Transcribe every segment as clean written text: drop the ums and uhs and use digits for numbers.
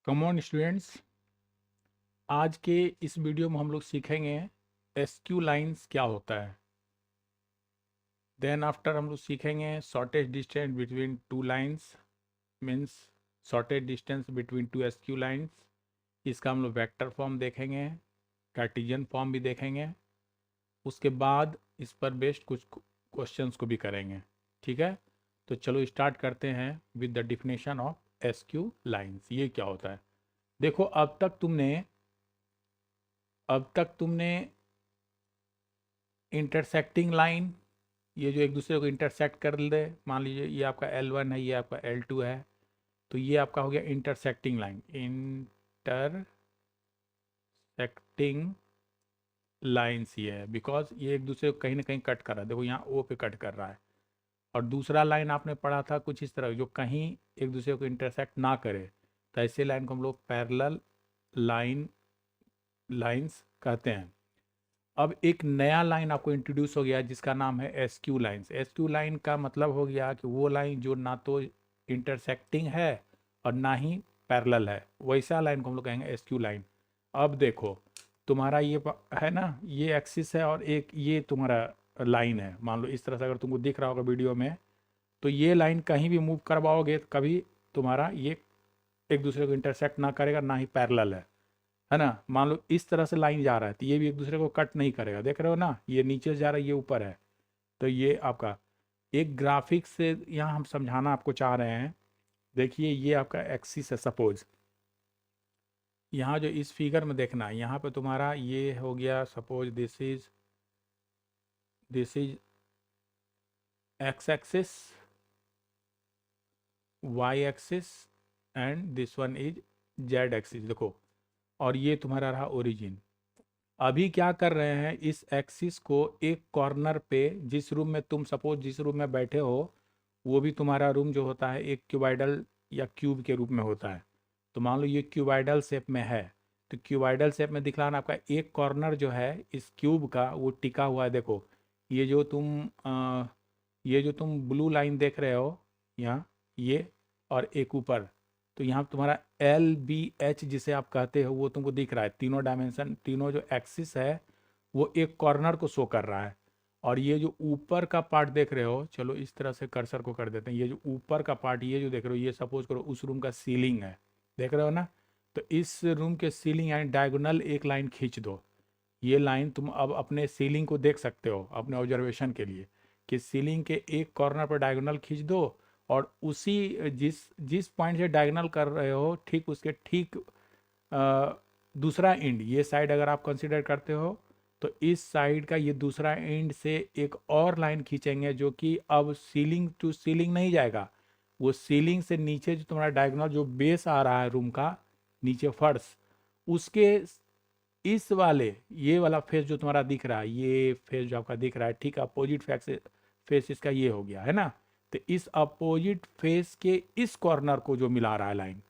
Come on students, आज के इस वीडियो में हम लोग सीखेंगे एसक्यू लाइंस क्या होता है। देन आफ्टर हम लोग सीखेंगे shortest distance between two lines, means shortest distance between two SQ lines. इसका हम लोग वेक्टर फॉर्म देखेंगे, कार्टेशियन फॉर्म भी देखेंगे। उसके बाद इस पर बेस्ड कुछ क्वेश्चंस को भी करेंगे। ठीक है, तो चलो स्टार्ट करते हैं with the definition of SQ lines. ये क्या होता है? देखो, अब तक तुमने इंटरसेक्टिंग लाइन, ये जो एक दूसरे को इंटरसेक्ट कर दे, मान लीजिए ये आपका L1 है, ये आपका L2 है, तो ये आपका हो गया इंटरसेक्टिंग लाइन। इंटरसेक्टिंग लाइन्स ये है बिकॉज ये एक दूसरे को कहीं ना कहीं कट कर रहा है। देखो यहाँ O पे कट कर रहा है। और दूसरा लाइन आपने पढ़ा था कुछ इस तरह, जो कहीं एक दूसरे को इंटरसेक्ट ना करे, तो ऐसे लाइन को हम लोग पैरेलल लाइन्स कहते हैं। अब एक नया लाइन आपको इंट्रोड्यूस हो गया जिसका नाम है एसक्यू लाइंस। एसक्यू लाइन का मतलब हो गया कि वो लाइन जो ना तो इंटरसेक्टिंग है और ना ही पैरेलल है, वैसा लाइन को हम लोग कहेंगे एसक्यू लाइन। अब देखो, तुम्हारा ये है ना, ये एक्सिस है और एक ये तुम्हारा लाइन है। मान लो इस तरह से अगर तुमको दिख रहा होगा वीडियो में, तो ये लाइन कहीं भी मूव करवाओगे तो कभी तुम्हारा ये एक दूसरे को इंटरसेक्ट ना करेगा, ना ही पैरेलल है ना। मान लो इस तरह से लाइन जा रहा है तो ये भी एक दूसरे को कट नहीं करेगा। देख रहे हो ना, ये नीचे से जा रहा है, ये ऊपर है। तो ये आपका एक ग्राफिक से यहाँ हम समझाना आपको चाह रहे हैं। देखिए ये आपका एक्सिस है। सपोज यहाँ जो इस फिगर में देखना, यहाँ पे तुम्हारा ये हो गया, suppose this is x axis, y axis and this one is z axis. देखो, और ये तुम्हारा रहा ओरिजिन। अभी क्या कर रहे हैं, इस एक्सिस को एक कॉर्नर पे, जिस रूम में तुम सपोज जिस रूम में बैठे हो, वो भी तुम्हारा रूम जो होता है एक क्यूबाइडल या क्यूब के रूप में होता है। तो मान लो ये क्यूबाइडल शेप में है, तो क्यूबाइडल शेप में दिखलाना आपका एक कॉर्नर जो है इस क्यूब का वो टिका हुआ है। देखो, ये जो तुम ये जो तुम ब्लू लाइन देख रहे हो यहाँ, ये और एक ऊपर, तो यहाँ तुम्हारा LBH जिसे आप कहते हो वो तुमको दिख रहा है। तीनों डायमेंशन, तीनों जो एक्सिस है वो एक कॉर्नर को शो कर रहा है। और ये जो ऊपर का पार्ट देख रहे हो, चलो इस तरह से कर्सर को कर देते हैं, ये जो ऊपर का पार्ट ये जो देख रहे हो, ये सपोज करो उस रूम का सीलिंग है। देख रहे हो ना, तो इस रूम के सीलिंग यानी डायगोनल एक लाइन खींच दो। ये लाइन तुम अब अपने सीलिंग को देख सकते हो अपने ऑब्जर्वेशन के लिए, कि सीलिंग के एक कॉर्नर पर डायगोनल खींच दो, और उसी जिस जिस पॉइंट से डायगोनल कर रहे हो ठीक उसके ठीक दूसरा एंड, ये साइड अगर आप कंसिडर करते हो, तो इस साइड का ये दूसरा एंड से एक और लाइन खींचेंगे जो कि अब सीलिंग टू सीलिंग नहीं जाएगा। वो सीलिंग से नीचे जो तुम्हारा डायगोनल जो बेस आ रहा है रूम का, नीचे फर्श, उसके इस वाले ये वाला फेस जो तुम्हारा दिख रहा है, ये फेस जो आपका दिख रहा है, ठीक अपोजिट फेस इसका ये हो गया है ना। तो इस अपोजिट फेस के इस कॉर्नर को जो मिला रहा है लाइन,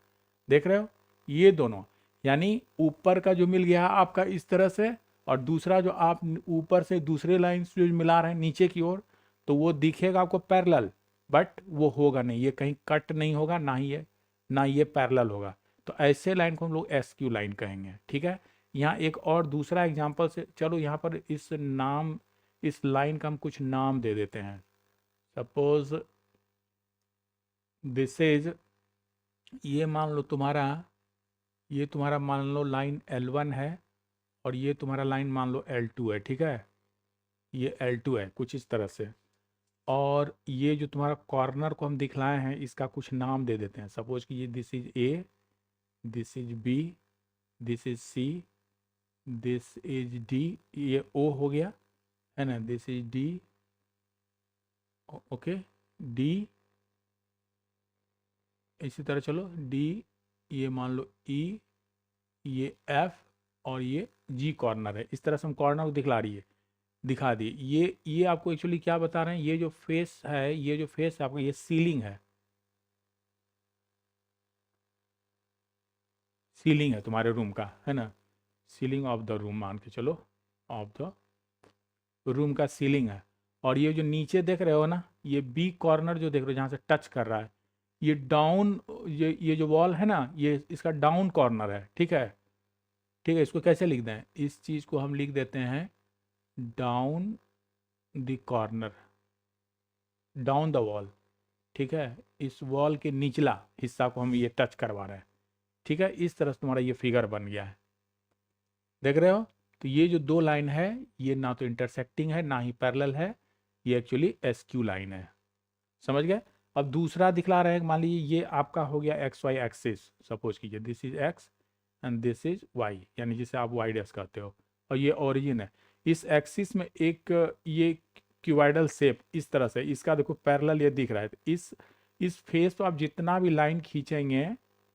देख रहे हो, ये दोनों, यानी ऊपर का जो मिल गया आपका इस तरह से, और दूसरा जो आप ऊपर से दूसरे लाइन जो मिला रहे हैं नीचे की ओर, तो वो दिखेगा आपको पैरेलल, बट वो होगा नहीं, ये कहीं कट नहीं होगा, ना ये पैरेलल होगा। तो ऐसे लाइन को हम लोग SQ लाइन कहेंगे। ठीक है, यहाँ एक और दूसरा एग्जांपल से, चलो यहाँ पर इस लाइन का हम कुछ नाम दे देते हैं। सपोज दिस इज, ये तुम्हारा मान लो लाइन L1 है, और ये तुम्हारा लाइन मान लो L2 है। ठीक है, ये L2 है कुछ इस तरह से। और ये जो तुम्हारा कॉर्नर को हम दिखलाए हैं इसका कुछ नाम दे देते हैं। सपोज कि ये this is A, this is B, this is C, this is D, ये O हो गया है ना, this is D, okay, D, इसी तरह चलो D, ये मान लो E, ये F, और ये G कॉर्नर है। इस तरह से हम कॉर्नर को दिखा दी। ये आपको एक्चुअली क्या बता रहे हैं, ये जो फेस है, ये जो फेस है आपका, ये सीलिंग है, सीलिंग है तुम्हारे रूम का, है ना। सीलिंग ऑफ द रूम मान के चलो, ऑफ द रूम का सीलिंग है। और ये जो नीचे देख रहे हो ना, ये B कॉर्नर जो देख रहे हो जहाँ से टच कर रहा है, ये डाउन, ये जो वॉल है ना, ये इसका डाउन कॉर्नर है, ठीक है। ठीक है, इसको कैसे लिख दें, इस चीज़ को हम लिख देते हैं down the corner, down the wall, ठीक है। इस वॉल के निचला हिस्सा को हम ये टच करवा रहे हैं, ठीक है। इस तरह से तुम्हारा ये फिगर बन गया है, देख रहे हो। तो ये जो दो लाइन है, ये ना तो इंटरसेक्टिंग है ना ही पैरेलल है, ये एक्चुअली एसक्यू लाइन है, समझ गए। अब दूसरा दिखला रहे हैं, मान लीजिए ये आपका हो गया एक्स वाई एक्सिस, सपोज कीजिए this is x and this is y, यानी जिसे आप वाई डैश कहते हो, और ये ओरिजिन है। इस एक्सिस में एक ये क्यूबाइडल शेप इस तरह से, इसका देखो पैरेलल ये दिख रहा है, तो इस फेस तो आप जितना भी लाइन खींचेंगे,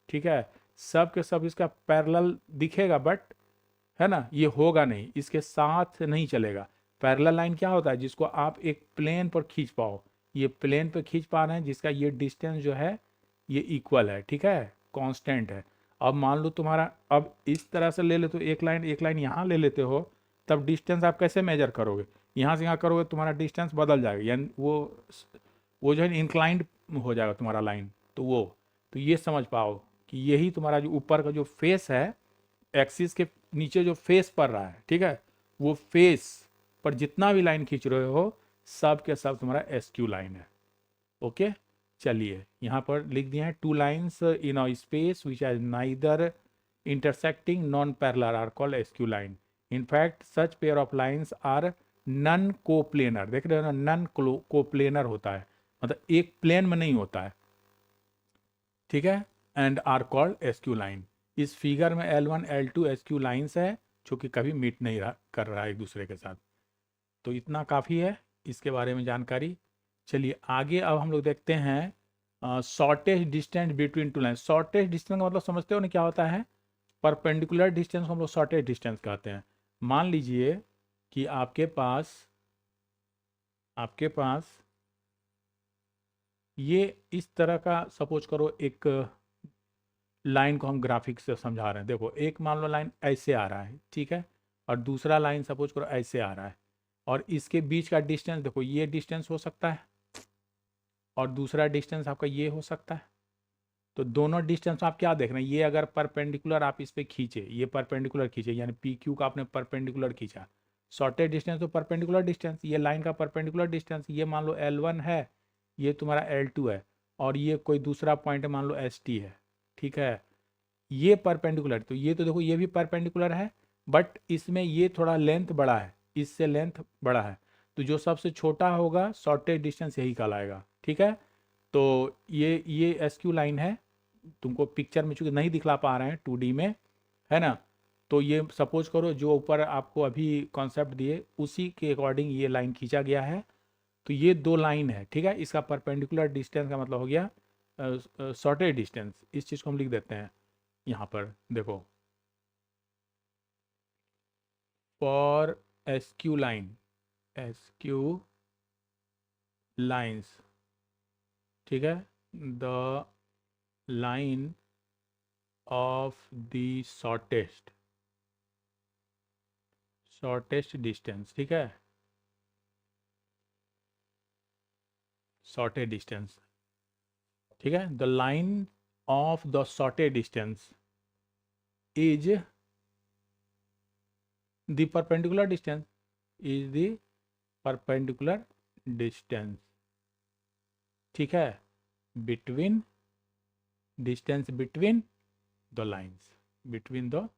ठीक है, सब के सब इसका पैरेलल दिखेगा, बट है ना, ये होगा नहीं, इसके साथ नहीं चलेगा। पैरेलल लाइन क्या होता है, जिसको आप एक प्लेन पर खींच पाओ, ये प्लेन पे खींच पा रहे हैं, जिसका ये डिस्टेंस जो है ये इक्वल है, ठीक है, कांस्टेंट है। अब मान लो तुम्हारा, अब इस तरह से ले ले तो एक लाइन यहाँ ले लेते हो, तब डिस्टेंस आप कैसे मेजर करोगे, यहाँ से यहाँ करोगे तुम्हारा डिस्टेंस बदल जाएगा, यानी वो जो है इंक्लाइंड हो जाएगा तुम्हारा लाइन, तो ये समझ पाओ कि यही तुम्हारा जो ऊपर का जो फेस है, एक्सिस के नीचे जो फेस पड़ रहा है, ठीक है, वो फेस पर जितना भी लाइन खींच रहे हो, सब के सब तुम्हारा एसक्यू लाइन है। ओके, चलिए यहाँ पर लिख दिया है, two lines in a space which are neither intersecting non parallel are called skew line. In fact such pair of lines are non coplanar, देख रहे हो ना, नन कोप्लेनर होता है, मतलब एक प्लेन में नहीं होता है, ठीक है, and are called skew line. इस फिगर में L1 L2 एसक्यू लाइन्स है, जो कि कभी मीट नहीं कर रहा है एक दूसरे के साथ। तो इतना काफ़ी है इसके बारे में जानकारी। चलिए आगे अब हम लोग देखते हैं shortage distance between two line. Shortage distance का मतलब समझते हो ना क्या होता है, परपेंडिकुलर डिस्टेंस को हम लोग शॉर्टेज डिस्टेंस कहते हैं। मान लीजिए कि आपके पास ये इस तरह का, सपोज करो एक लाइन को हम ग्राफिक से समझा रहे हैं, देखो एक मान लो लाइन ऐसे आ रहा है, ठीक है, और दूसरा लाइन सपोज करो ऐसे आ रहा है, और इसके बीच का डिस्टेंस देखो, ये डिस्टेंस हो सकता है और दूसरा डिस्टेंस आपका ये हो सकता है। तो दोनों डिस्टेंस आप क्या देख रहे हैं, ये अगर परपेंडिकुलर आप इस पे खींचे, ये परपेंडिकुलर खींचे, यानी पी क्यू का आपने परपेंडिकुलर खींचा, शॉर्टेज डिस्टेंस तो परपेंडिकुलर डिस्टेंस, ये लाइन का परपेंडिकुलर डिस्टेंस, ये मान लो L1 है, ये तुम्हारा L2 है, और ये कोई दूसरा पॉइंट मान लो ST है, ठीक है, ये परपेंडिकुलर, तो ये तो देखो ये भी परपेंडिकुलर है, बट इसमें ये थोड़ा लेंथ बड़ा है, इससे लेंथ बड़ा है, तो जो सबसे छोटा होगा शॉर्टेज डिस्टेंस यही कहलाएगा, ठीक है। तो ये एसक्यू लाइन है, तुमको पिक्चर में चूंकि नहीं दिखला पा रहे हैं 2D में, है ना, तो ये सपोज करो जो ऊपर आपको अभी कॉन्सेप्ट दिए उसी के अकॉर्डिंग ये लाइन खींचा गया है। तो ये दो लाइन है, ठीक है, इसका परपेंडिकुलर डिस्टेंस का मतलब हो गया शॉर्टेज डिस्टेंस। इस चीज़ को हम लिख देते हैं यहाँ पर, देखो फॉर एसक्यू लाइन्स, ठीक है, the line of the shortest distance, ठीक है, शॉर्टेज डिस्टेंस, ठीक है, the line of the shortage distance is the perpendicular distance, is the perpendicular distance, ठीक है, between, distance between the lines, between the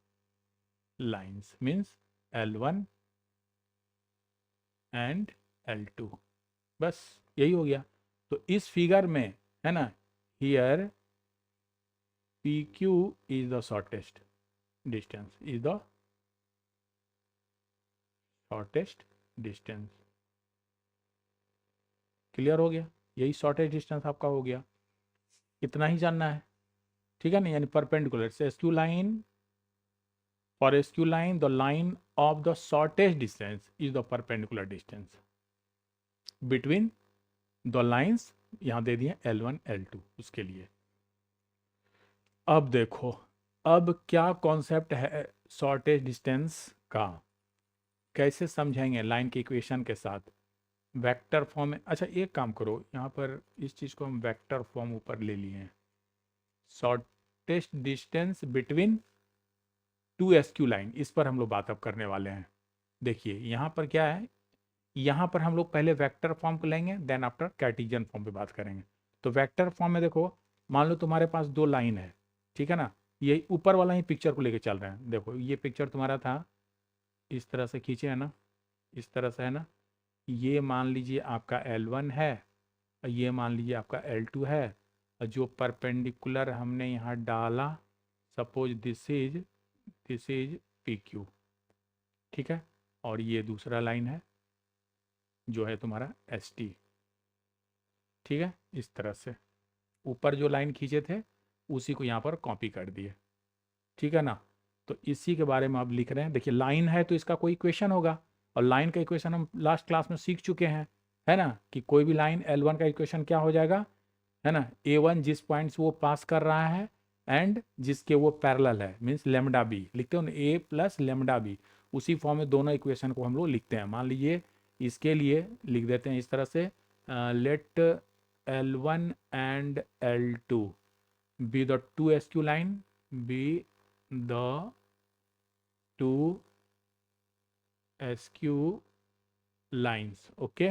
lines means L1 and L2, बस यही हो गया। तो इस फिगर में है ना, here PQ is the shortest distance, is the shortest distance, clear हो गया, यही शॉर्टेस्ट डिस्टेंस आपका हो गया, इतना ही जानना है, ठीक है ना, यानी परपेंडिकुलर से SQ line, for SQ line the line of the shortest distance is the perpendicular distance between the lines, यहाँ दे दिए L1 L2 उसके लिए। अब देखो, अब क्या कॉन्सेप्ट है शॉर्टेज डिस्टेंस का, कैसे समझेंगे लाइन के इक्वेशन के साथ। वेक्टर फॉर्म में, अच्छा एक काम करो, यहाँ पर इस चीज़ को हम वेक्टर फॉर्म ऊपर ले लिए हैं, shortest distance between two SQ line, इस पर हम लोग बात अब करने वाले हैं। देखिए यहाँ पर क्या है, यहाँ पर हम लोग पहले वेक्टर फॉर्म को लेंगे, देन आफ्टर कार्टेशियन फॉर्म पे बात करेंगे। तो वेक्टर फॉर्म में देखो, मान लो तुम्हारे पास दो लाइन है, ठीक है ना, ये ऊपर वाला ही पिक्चर को लेके चल रहे हैं। देखो ये पिक्चर तुम्हारा था, इस तरह से खींचे है ना, इस तरह से है ना, ये मान लीजिए आपका L1 है, और ये मान लीजिए आपका L2 है, और जो परपेंडिकुलर हमने यहाँ डाला, सपोज दिस इज PQ, ठीक है, और ये दूसरा लाइन है जो है तुम्हारा ST, ठीक है, इस तरह से ऊपर जो लाइन खींचे थे उसी को यहाँ पर कॉपी कर दिए, ठीक है ना। तो इसी के बारे में आप लिख रहे हैं। देखिए लाइन है तो इसका कोई इक्वेशन होगा, और लाइन का इक्वेशन हम लास्ट क्लास में सीख चुके हैं, है ना, कि कोई भी लाइन L1 का इक्वेशन क्या हो जाएगा, है ना, A1 जिस पॉइंट से वो पास कर रहा है एंड जिसके वो पैरेलल है, मीन्स लेमडा बी लिखते हो ना, A प्लस लेमडा बी, उसी फॉर्म में दोनों इक्वेशन को हम लोग लिखते हैं। मान लीजिए इसके लिए लिख देते हैं इस तरह से, let L1 and L2 be the two SQ line, be the two SQ lines, okay,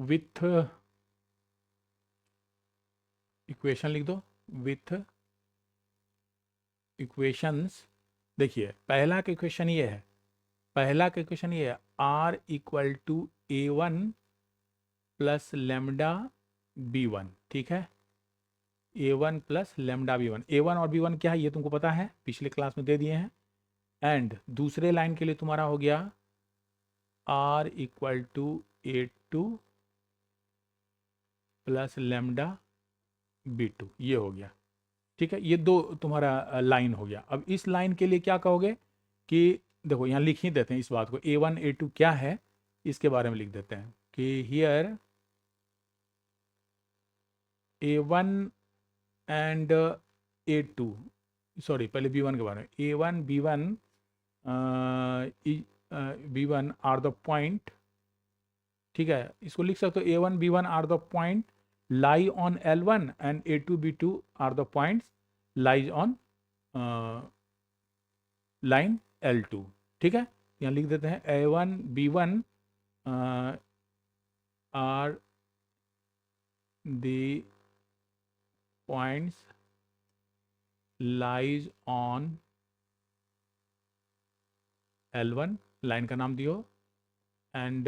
with equation लिख दो, विथ इक्वेशंस। देखिए पहला का इक्वेशन ये है, पहला का इक्वेशन ये है, R equal to A1 plus lambda B1, ठीक है, A1 plus lambda B1, A1 और B1 क्या है ये तुमको पता है, पिछले क्लास में दे दिए हैं। एंड दूसरे लाइन के लिए तुम्हारा हो गया R equal to A2 plus lambda B2, ये हो गया, ठीक है, ये दो तुम्हारा लाइन हो गया। अब इस लाइन के लिए क्या कहोगे कि देखो यहाँ लिख ही देते हैं इस बात को, A1 A2 क्या है इसके बारे में लिख देते हैं कि here A1 and A2, sorry पहले B1 के बारे में, A1 B1 B1 are the point, ठीक है, इसको लिख सकते हो A1 B1 are the point lie on L1 and A2 B2 are the points lies on line L2, ठीक है। यहाँ लिख देते हैं A1 B1 are the points lies on L1, line का नाम दियो, and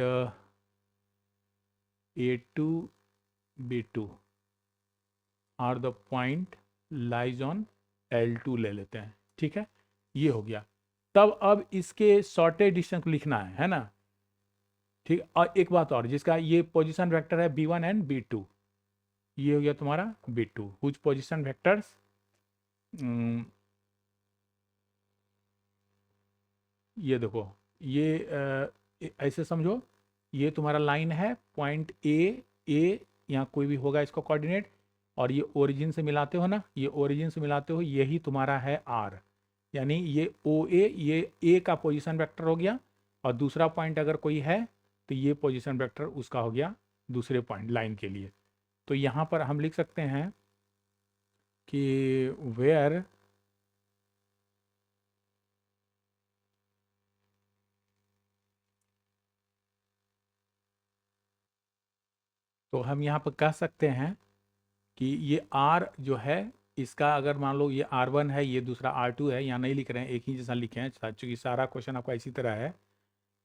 A2 B2 are the point lies on L2 ले लेते हैं, ठीक है, ये हो गया। तब अब इसके शॉर्टेज डिस्टेंस को लिखना है ना, ठीक। और एक बात और, जिसका ये पोजीशन वेक्टर है B1 एंड B2, ये हो गया तुम्हारा B2, कुछ पोजीशन वेक्टर्स, ये देखो, ये ऐसे समझो, ये तुम्हारा लाइन है, पॉइंट ए यहाँ कोई भी होगा इसका कोऑर्डिनेट, और ये ओरिजिन से मिलाते हो ना, ये ओरिजिन से मिलाते हो, यही तुम्हारा है R, यानी ये OA, ये A का पोजीशन वेक्टर हो गया, और दूसरा पॉइंट अगर कोई है तो ये पोजीशन वेक्टर उसका हो गया दूसरे पॉइंट लाइन के लिए। तो यहाँ पर हम लिख सकते हैं कि वेयर तो हम यहाँ पर कह सकते हैं कि ये R जो है, इसका अगर मान लो ये R1 है, ये दूसरा R2 है, यहाँ नहीं लिख रहे हैं, एक ही जैसा लिखे हैं, चूँकि सारा क्वेश्चन आपका इसी तरह है,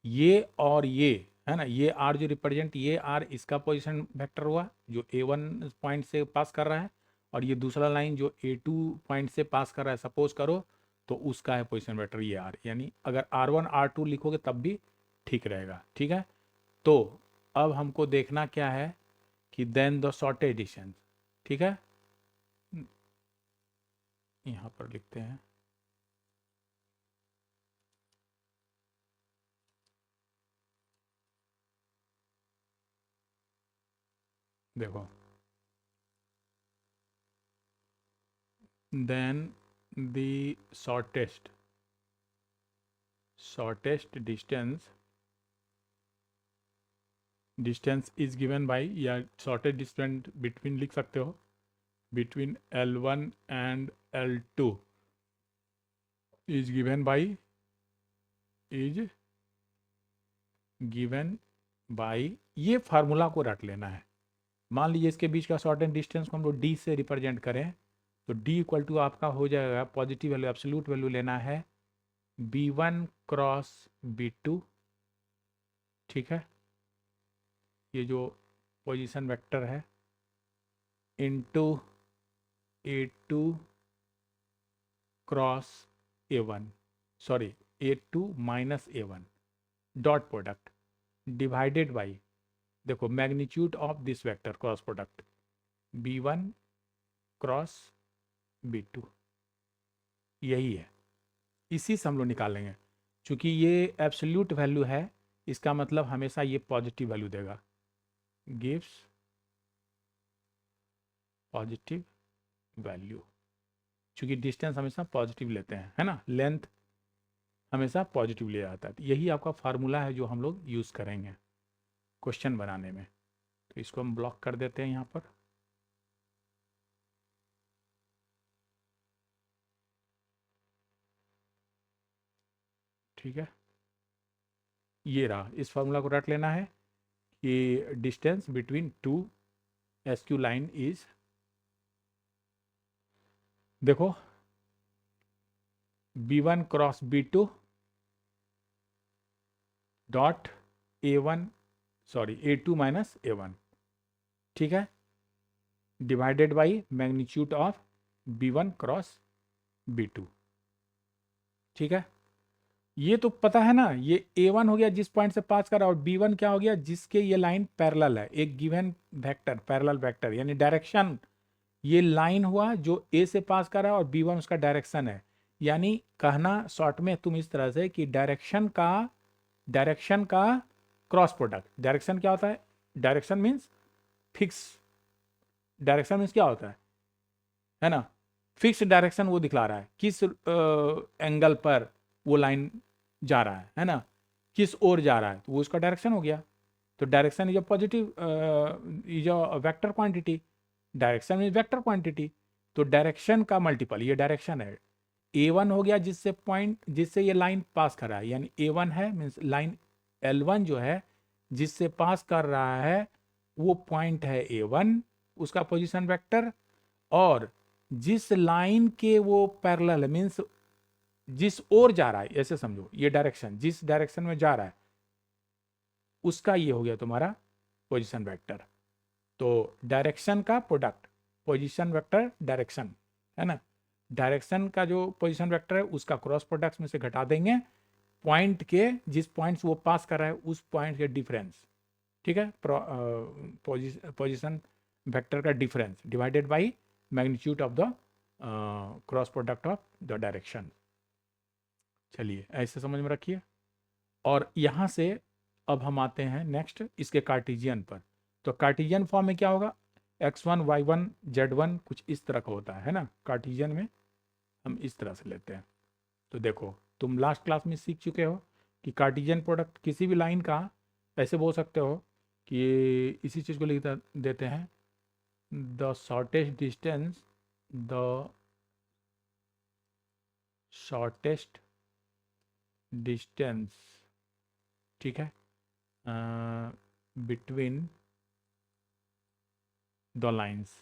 ये और ये है ना, ये R जो रिप्रेजेंट, ये R इसका पोजीशन वेक्टर हुआ जो A1 पॉइंट से पास कर रहा है, और ये दूसरा लाइन जो A2 पॉइंट से पास कर रहा है सपोज करो, तो उसका है पोजीशन वेक्टर ये R, यानी अगर R1 R2 लिखोगे तब भी ठीक रहेगा, ठीक है। तो अब हमको देखना क्या है कि देन द शॉर्टेज डिस्टेंस, ठीक है, यहाँ पर लिखते हैं, देखो, then the shortest distance distance is given by, या शॉर्टेज डिस्टेंस बिटवीन लिख सकते हो, between L1 and L2 is given by, is given by, ये फार्मूला को रट लेना है। मान लीजिए इसके बीच का शॉर्टेज डिस्टेंस को हम लोग डी से रिप्रेजेंट करें, तो डी इक्वल टू आपका हो जाएगा, पॉजिटिव वैल्यू एब्सोल्यूट वैल्यू लेना है B1 क्रॉस B2, ठीक है, ये जो पोजीशन वेक्टर है, into A2 cross A1, sorry A2 minus A1 dot product divided by, देखो magnitude of this vector cross product B1 cross B2, यही है, इसी से हम लोग निकालेंगे। चूंकि ये एब्सोल्यूट वैल्यू है, इसका मतलब हमेशा ये पॉजिटिव वैल्यू देगा, गिव्स पॉजिटिव वैल्यू, चूंकि डिस्टेंस हमेशा पॉजिटिव लेते हैं, है ना, लेंथ हमेशा पॉजिटिव ले आता है। तो यही आपका फार्मूला है जो हम लोग यूज़ करेंगे क्वेश्चन बनाने में। तो इसको हम ब्लॉक कर देते हैं यहाँ पर। ठीक है, ये रहा, इस फार्मूला को रट लेना है कि distance between two SQ line is, देखो B1 cross B2 dot A1, sorry A2 minus A1, ठीक है, divided by magnitude of B1 cross B2, ठीक है। ये तो पता है ना, ये A1 हो गया जिस पॉइंट से पास कर रहा है, और B1 क्या हो गया, जिसके ये लाइन पैरेलल है, एक गिवन वेक्टर, पैरेलल वेक्टर यानी डायरेक्शन, ये लाइन हुआ जो A से पास कर रहा है और B1 उसका डायरेक्शन है। यानी कहना शॉर्ट में तुम इस तरह से कि डायरेक्शन का क्रॉस प्रोडक्ट, डायरेक्शन क्या होता है, direction means fix, direction means क्या होता है ना, फिक्स डायरेक्शन वो दिखला रहा है, किस एंगल पर वो लाइन जा रहा है ना, किस ओर जा रहा है, तो वो उसका डायरेक्शन हो गया। तो direction is a positive, is a vector quantity, direction is vector quantity, तो डायरेक्शन का मल्टीपल ये डायरेक्शन है। A1 हो गया जिससे ये लाइन पास कर रहा है, यानी A1 है मीन्स लाइन L1 जो है जिससे पास कर रहा है वो पॉइंट है A1, उसका पोजीशन वेक्टर, और जिस लाइन के वो पैरेलल है मीन्स जिस ओर जा रहा है, ऐसे समझो, ये डायरेक्शन जिस डायरेक्शन में जा रहा है उसका ये हो गया तुम्हारा पोजीशन वेक्टर। तो डायरेक्शन का प्रोडक्ट, पोजीशन वेक्टर डायरेक्शन, है ना, डायरेक्शन का जो पोजीशन वेक्टर है उसका क्रॉस प्रोडक्ट में से घटा देंगे पॉइंट के, जिस पॉइंट से वो पास कर रहा है उस पॉइंट के डिफरेंस, ठीक है, पोजीशन वेक्टर का difference divided by magnitude of the cross product of the direction. चलिए ऐसे समझ में रखिए। और यहाँ से अब हम आते हैं नेक्स्ट इसके कार्टेशियन पर। तो कार्टेशियन फॉर्म में क्या होगा, x1 y1 z1 कुछ इस तरह का होता है ना, कार्टेशियन में हम इस तरह से लेते हैं। तो देखो तुम लास्ट क्लास में सीख चुके हो कि कार्टेशियन प्रोडक्ट किसी भी लाइन का ऐसे बोल सकते हो कि इसी चीज़ को लिख देते हैं, द शॉर्टेस्ट डिस्टेंस, ठीक है, between the lines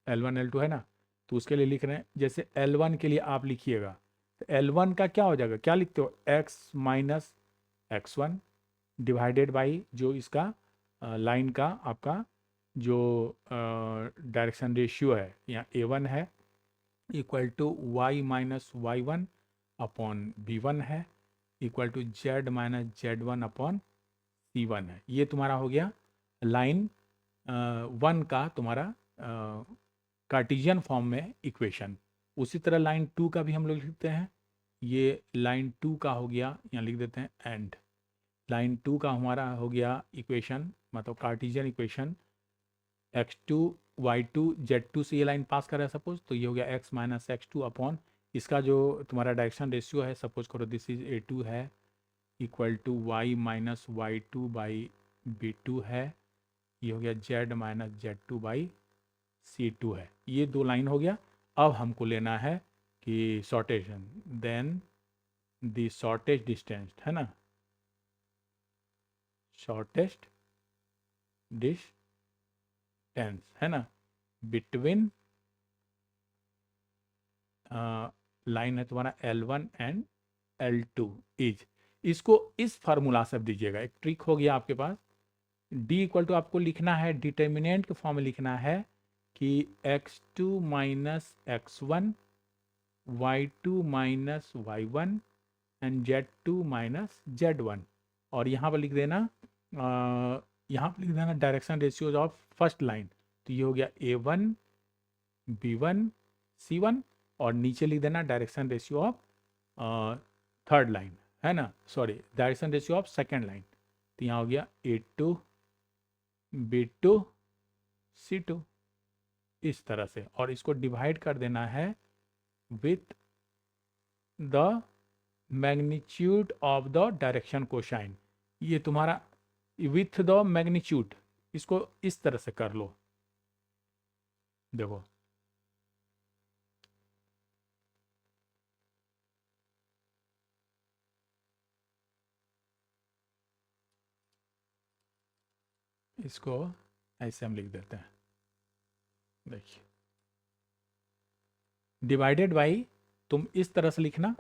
L1 L2 है ना, तो उसके लिए लिख रहे हैं, जैसे L1 के लिए आप लिखिएगा तो L1 का क्या हो जाएगा, क्या लिखते हो, x minus x1 divided by जो इसका लाइन का आपका जो डायरेक्शन रेशियो है यहाँ A1 है, equal to y minus y1 upon B1 है, equal to z minus z1 upon C1 है। ये तुम्हारा हो गया लाइन 1 का तुम्हारा कार्टेशियन फॉर्म में इक्वेशन। उसी तरह लाइन 2 का भी हम लोग लिखते हैं, ये लाइन 2 का हो गया, यहाँ लिख देते हैं एंड, लाइन 2 का हमारा हो गया इक्वेशन, मतलब Cartesian equation, x2 y2 z2 से ये लाइन पास कर रहा है सपोज, तो ये हो गया x माइनस x2 अपॉन इसका जो तुम्हारा डायरेक्शन रेशियो है, सपोज करो दिस इज A2 है equal to Y minus Y two by B two है। ये हो गया Z minus Z two by C two है। ये दो लाइन हो गया। अब हमको लेना है कि शॉर्टेशन, देन द शॉर्टेस्ट डिस्टेंस, है ना, शॉर्टेस्ट डिस्टेंस, है ना, बिटवीन लाइन है तुम्हारा L1 एंड L2 इज, इसको इस फार्मूला से दीजिएगा। एक ट्रिक हो गया आपके पास। D इक्वल टू आपको लिखना है, डिटर्मिनेंट के फॉर्म में लिखना है कि x2 minus x1, y2 minus y1 and Z2 minus Z1। और यहाँ पर लिख देना यहाँ पर लिख देना direction ratios of first line. तो ये हो गया A1 B1 C1, और नीचे लिख देना direction ratio of third line, है ना, sorry direction ratio of second line. तो यहाँ हो गया A2 B2 C2 इस तरह से, और इसको डिवाइड कर देना है with the magnitude of the direction cosine. ये तुम्हारा विथ द मैग्नीट्यूड, इसको इस तरह से कर लो। देखो इसको ऐसे हम लिख देते हैं, देखिए डिवाइडेड बाई, तुम इस तरह से लिखना।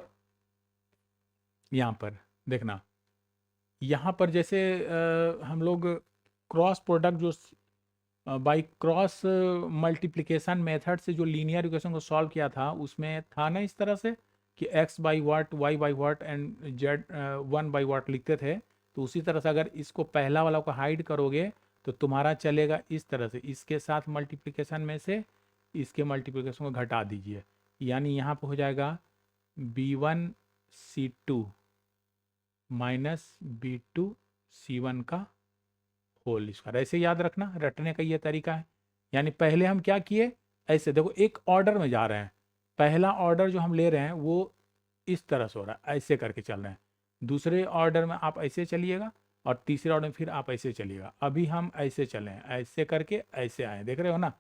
यहाँ पर देखना, यहाँ पर जैसे हम लोग क्रॉस प्रोडक्ट जो बाई क्रॉस मल्टीप्लिकेशन मेथड से जो लीनियर इक्वेशन को सॉल्व किया था, उसमें था ना इस तरह से कि x by what, y by what and z 1 by what लिखते थे। तो उसी तरह से अगर इसको पहला वाला को हाइड करोगे तो तुम्हारा चलेगा इस तरह से, इसके साथ मल्टीप्लिकेशन में से इसके मल्टीप्लिकेशन को घटा दीजिए, यानी यहाँ पर हो जाएगा b1 c2 minus b2 c1 का होल स्क्वायर। ऐसे याद रखना, रटने का ये तरीका है। यानी पहले हम क्या किए, ऐसे देखो एक ऑर्डर में जा रहे हैं, पहला ऑर्डर जो हम ले रहे हैं वो इस तरह से हो रहा है, ऐसे करके चल रहे हैं। दूसरे ऑर्डर में आप ऐसे चलिएगा, और तीसरे ऑर्डर में फिर आप ऐसे चलिएगा। अभी हम ऐसे चले हैं, ऐसे करके ऐसे आए, देख रहे हो ना,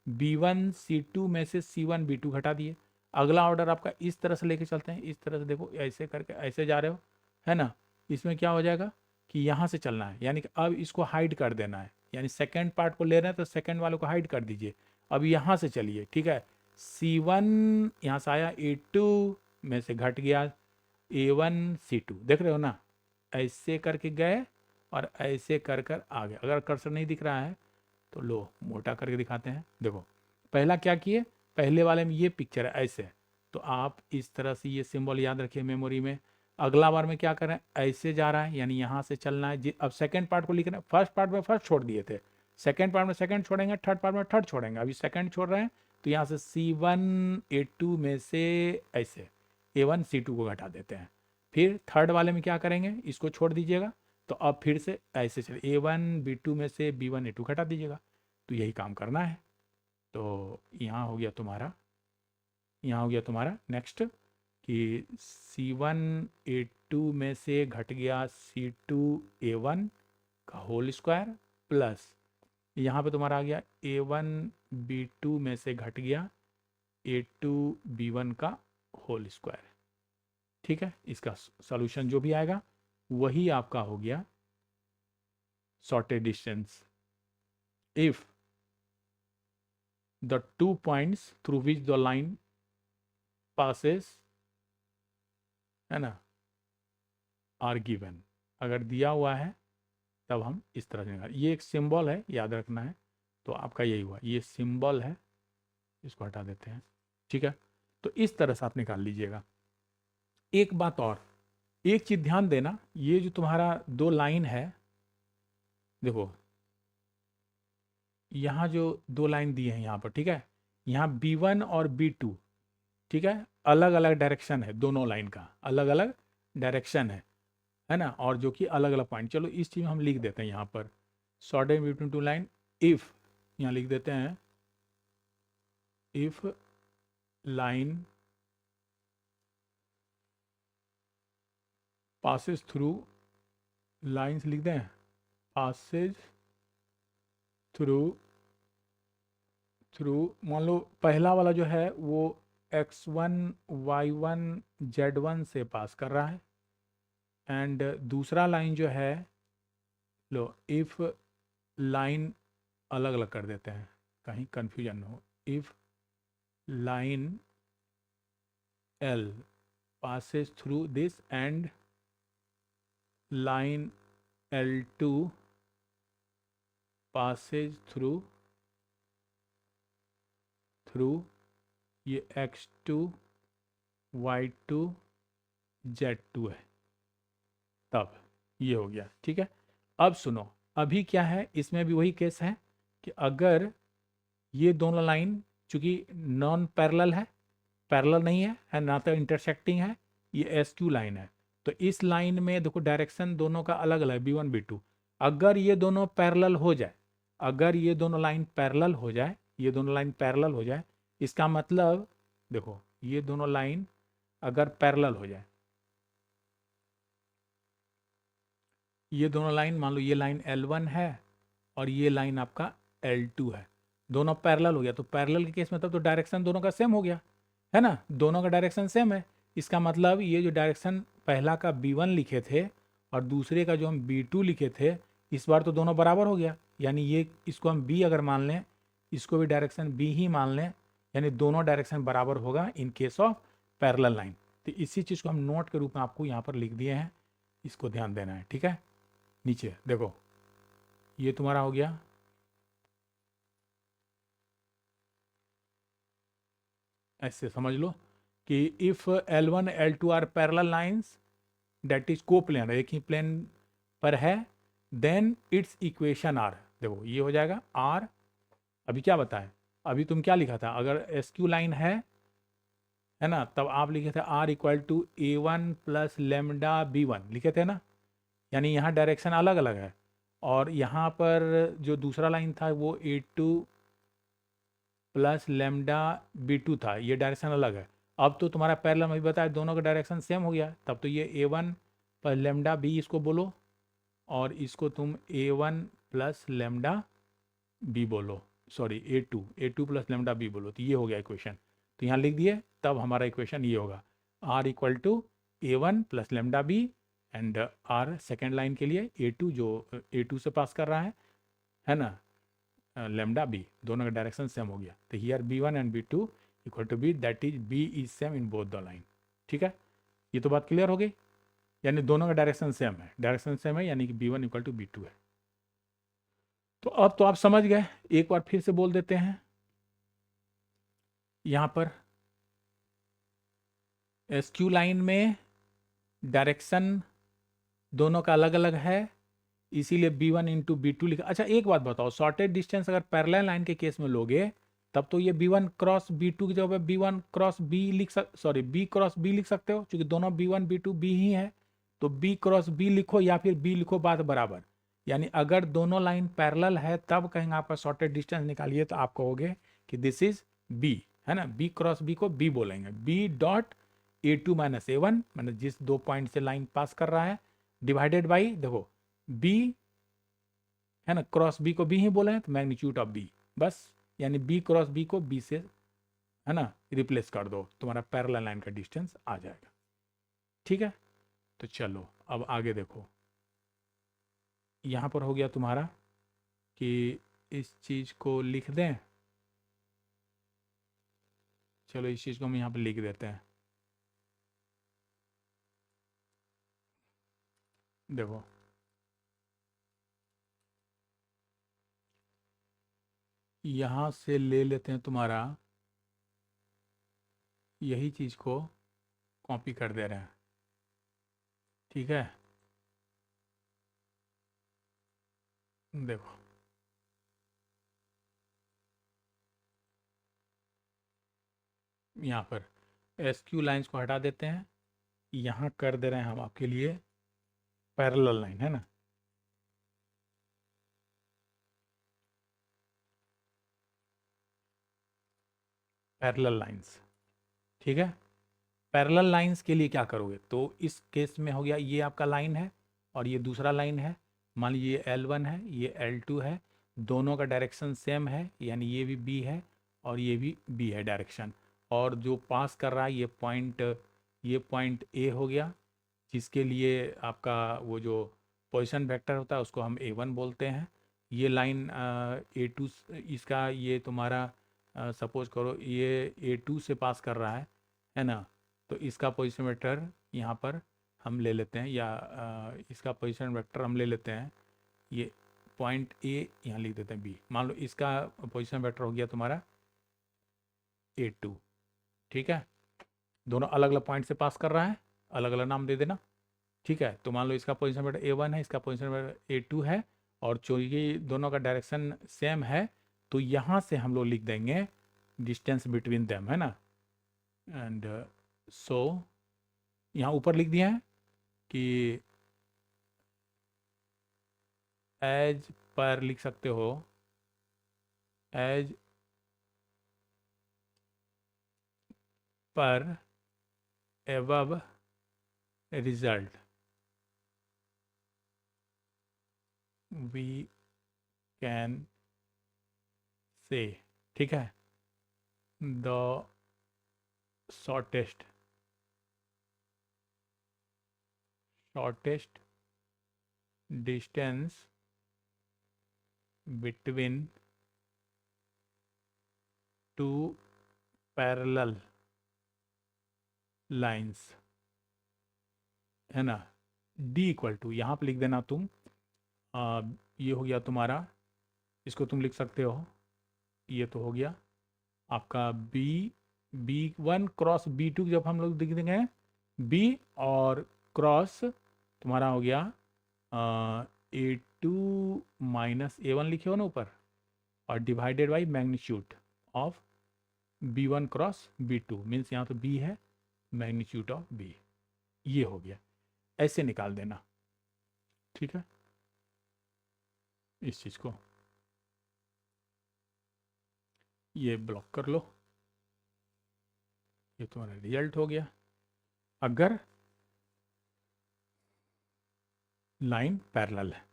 B1 C2 में से C1 B2 घटा दिए। अगला ऑर्डर आपका इस तरह से लेके चलते हैं, इस तरह से देखो ऐसे करके ऐसे जा रहे हो, है ना। इसमें क्या हो जाएगा कि यहाँ से चलना है, यानी कि अब इसको हाइड कर देना है, यानी सेकेंड पार्ट को ले रहे हैं तो सेकेंड वाले को हाइड कर दीजिए। अब यहाँ से चलिए, ठीक है, C1 यहाँ से आया, A2 में से घट गया A1 C2, देख रहे हो ना, ऐसे करके गए और ऐसे कर कर आ गए। अगर कर्सर नहीं दिख रहा है तो लो मोटा करके दिखाते हैं। देखो पहला क्या किए, पहले वाले में ये पिक्चर है ऐसे, तो आप इस तरह से ये सिंबल याद रखिए मेमोरी में। अगला बार में क्या करें, ऐसे जा रहा है, यानी यहाँ से चलना है। अब सेकंड पार्ट को लिख रहे हैं, फर्स्ट पार्ट में फर्स्ट छोड़ दिए थे, सेकंड पार्ट में सेकंड छोड़ेंगे, थर्ड पार्ट में थर्ड छोड़ेंगे, अभी सेकंड छोड़ रहे हैं। तो यहाँ से C1 A2 में से ऐसे A1 C2 को घटा देते हैं। फिर थर्ड वाले में क्या करेंगे, इसको छोड़ दीजिएगा, तो अब फिर से ऐसे चले, A1 B2 में से B1 A2 घटा दीजिएगा। तो यही काम करना है। तो यहाँ हो गया तुम्हारा, यहाँ हो गया तुम्हारा नेक्स्ट कि C1 A2 में से घट गया C2 A1 का होल स्क्वायर, प्लस यहाँ पे तुम्हारा आ गया A1 B2 में से घट गया A2 B1 का होल स्क्वायर। ठीक है, इसका सॉल्यूशन जो भी आएगा वही आपका हो गया sorted distance if the two points through which the line passes, है ना, आर गिवन। अगर दिया हुआ है तब हम इस तरह से निकाल, ये एक सिंबल है, याद रखना है। तो आपका यही हुआ, ये सिंबल है, इसको हटा देते हैं, ठीक है। तो इस तरह से आप निकाल लीजिएगा। एक बात और, एक चीज ध्यान देना, ये जो तुम्हारा दो लाइन है, देखो यहाँ जो दो लाइन दी है यहाँ पर, ठीक है, यहाँ B1 और B2, ठीक है, अलग अलग डायरेक्शन है, दोनों लाइन का अलग अलग डायरेक्शन है ना, और जो कि अलग अलग पॉइंट। चलो इस चीज में हम लिख देते हैं यहाँ पर, shorted between two line if, यहाँ लिख देते हैं if line passes through lines लिख दें, पासेज थ्रू मान लो पहला वाला जो है वो x1 y1 z1 से पास कर रहा है, एंड दूसरा लाइन जो है, लो इफ लाइन अलग अलग कर देते हैं कहीं कंफ्यूजन न हो, if line L passes through this and line L2 passes through ये x2 y2 z2 है, तब ये हो गया। ठीक है, अब सुनो, अभी क्या है, इसमें भी वही केस है कि अगर ये दोनों लाइन चूंकि नॉन पैरेलल है, पैरेलल नहीं है ना, तो इंटरसेक्टिंग है, ये एस क्यू लाइन है, तो इस लाइन में देखो डायरेक्शन दोनों का अलग अलग, बी वन बी टू। अगर ये दोनों पैरेलल हो जाए, अगर ये दोनों लाइन पैरेलल हो जाए, ये दोनों लाइन पैरेलल हो जाए, इसका मतलब देखो ये दोनों लाइन अगर पैरेलल हो जाए, ये दोनों लाइन मान लो ये लाइन L1 है और ये लाइन आपका L2 है, दोनों पैरेलल हो गया, तो पैरेलल के केस में तब तो डायरेक्शन दोनों का सेम हो गया है ना, दोनों का डायरेक्शन सेम है। इसका मतलब ये जो डायरेक्शन पहला का B1 लिखे थे और दूसरे का जो हम B2 लिखे थे, इस बार तो दोनों बराबर हो गया, यानी ये इसको हम B अगर मान लें, इसको भी डायरेक्शन B ही मान लें, यानी दोनों डायरेक्शन बराबर होगा in case of parallel line. तो इसी चीज़ को हम नोट के रूप में आपको यहाँ पर लिख दिए हैं, इसको ध्यान देना है। ठीक है, नीचे देखो ये तुम्हारा हो गया, ऐसे समझ लो कि if L1 L2 are parallel lines that is coplanar, एक ही प्लेन पर है, देन इट्स इक्वेशन आर, देखो ये हो जाएगा आर। अभी क्या बताएं, अभी तुम क्या लिखा था, अगर एस क्यू लाइन है ना, तब आप लिखे थे R equal to A one plus lambda B one लिखे थे ना, यानी यहाँ डायरेक्शन अलग अलग है, और यहाँ पर जो दूसरा लाइन था वो A2 प्लस लेमडा B2 था, ये डायरेक्शन अलग है। अब तो तुम्हारा पैरेलल में भी बताया दोनों का डायरेक्शन सेम हो गया, तब तो ये A1 प्लस लेमडा B इसको बोलो, और इसको तुम A1 प्लस लेमडा B बोलो, sorry A2 plus lambda B बोलो, तो ये हो गया इक्वेशन। तो यहाँ लिख दिए, तब हमारा इक्वेशन ये होगा R equal to A1 plus lambda B and R second line के लिए A2 जो A2 से पास कर रहा है ना, लेमडा B, दोनों का डायरेक्शन सेम हो गया, तो here B1 and B2 equal to B, that is B is same in both the line. ठीक है, ये तो बात क्लियर हो गई, यानी दोनों का डायरेक्शन सेम है, डायरेक्शन सेम है यानी कि B1 इक्वल टू B2 है। तो अब तो आप समझ गए, एक बार फिर से बोल देते हैं, यहाँ पर SQ लाइन में डायरेक्शन दोनों का अलग अलग है, इसीलिए B1 इंटू B2 लिखा। अच्छा एक बात बताओ, शॉर्टेड डिस्टेंस अगर पैरेलल लाइन के केस में लोगे, तब तो ये B1 क्रॉस B2 की जगह B1 cross B B cross B लिख सकते हो, क्योंकि दोनों B1 B2 B ही है, तो B क्रॉस B लिखो या फिर B लिखो, बात बराबर। यानी अगर दोनों लाइन पैरेलल है तब कहेंगे आपका शॉर्टेड डिस्टेंस निकालिए, तो आप कहोगे कि दिस इज B, है ना, B क्रॉस B को B बोलेंगे, B dot A2 minus A1, मतलब जिस दो पॉइंट से लाइन पास कर रहा है, डिवाइडेड बाई, देखो B है ना, क्रॉस B को B ही बोले हैं, तो मैग्नीट्यूड ऑफ B, बस, यानी B क्रॉस B को B से, है ना, रिप्लेस कर दो, तुम्हारा पैरेलल लाइन का डिस्टेंस आ जाएगा। ठीक है, तो चलो अब आगे देखो, यहाँ पर हो गया तुम्हारा कि इस चीज़ को लिख दें, चलो इस चीज़ को हम यहाँ पर लिख देते हैं। देखो यहाँ से ले लेते हैं, तुम्हारा यही चीज़ को कॉपी कर दे रहे हैं। ठीक है, देखो यहाँ पर SQ लाइंस को हटा देते हैं, यहाँ कर दे रहे हैं हम आपके लिए पैरेलल लाइन, है ना, पैरेलल लाइंस। ठीक है, पैरेलल लाइंस के लिए क्या करोगे, तो इस केस में हो गया ये आपका लाइन है और ये दूसरा लाइन है, मान लीजिए ये L1 है, ये L2 है, दोनों का डायरेक्शन सेम है, यानी ये भी B है और ये भी B है डायरेक्शन। और जो पास कर रहा है ये पॉइंट A हो गया, जिसके लिए आपका वो जो पोजीशन वेक्टर होता है उसको हम A1 बोलते हैं। ये लाइन A2, इसका ये तुम्हारा सपोज करो ये A2 से पास कर रहा है ना, तो इसका पोजीशन वेक्टर यहाँ पर हम ले लेते हैं, या इसका पोजीशन वेक्टर हम ले लेते हैं, ये पॉइंट ए यहाँ लिख देते हैं B। मान लो इसका पोजीशन वेक्टर हो गया तुम्हारा A2, ठीक है। दोनों अलग अलग पॉइंट से पास कर रहा है, अलग अलग नाम दे देना, ठीक है। तो मान लो इसका पोजीशन वेक्टर A1 है, इसका पोजीशन वेक्टर A2 है, और चूंकि दोनों का डायरेक्शन सेम है तो यहाँ से हम लोग लिख देंगे डिस्टेंस बिटवीन देम, है ना। एंड सो यहाँ ऊपर लिख दिया है कि एज पर लिख सकते हो, as per above result we can say, ठीक है, the shortest distance between two parallel lines, है ना। D इक्वल टू यहाँ पर लिख देना तुम, ये हो गया तुम्हारा, इसको तुम लिख सकते हो, ये तो हो गया आपका B1 क्रॉस B2, जब हम लोग लिख देंगे B और क्रॉस तुम्हारा हो गया A2 माइनस A1 लिखे हो ना ऊपर, और divided by magnitude of B1 cross B2, means यहाँ तो B है, मैग्नीट्यूड ऑफ B, ये हो गया। ऐसे निकाल देना, ठीक है, इस चीज़ को ये ब्लॉक कर लो, ये तुम्हारा रिजल्ट हो गया। अगर लाइन पैरेलल है,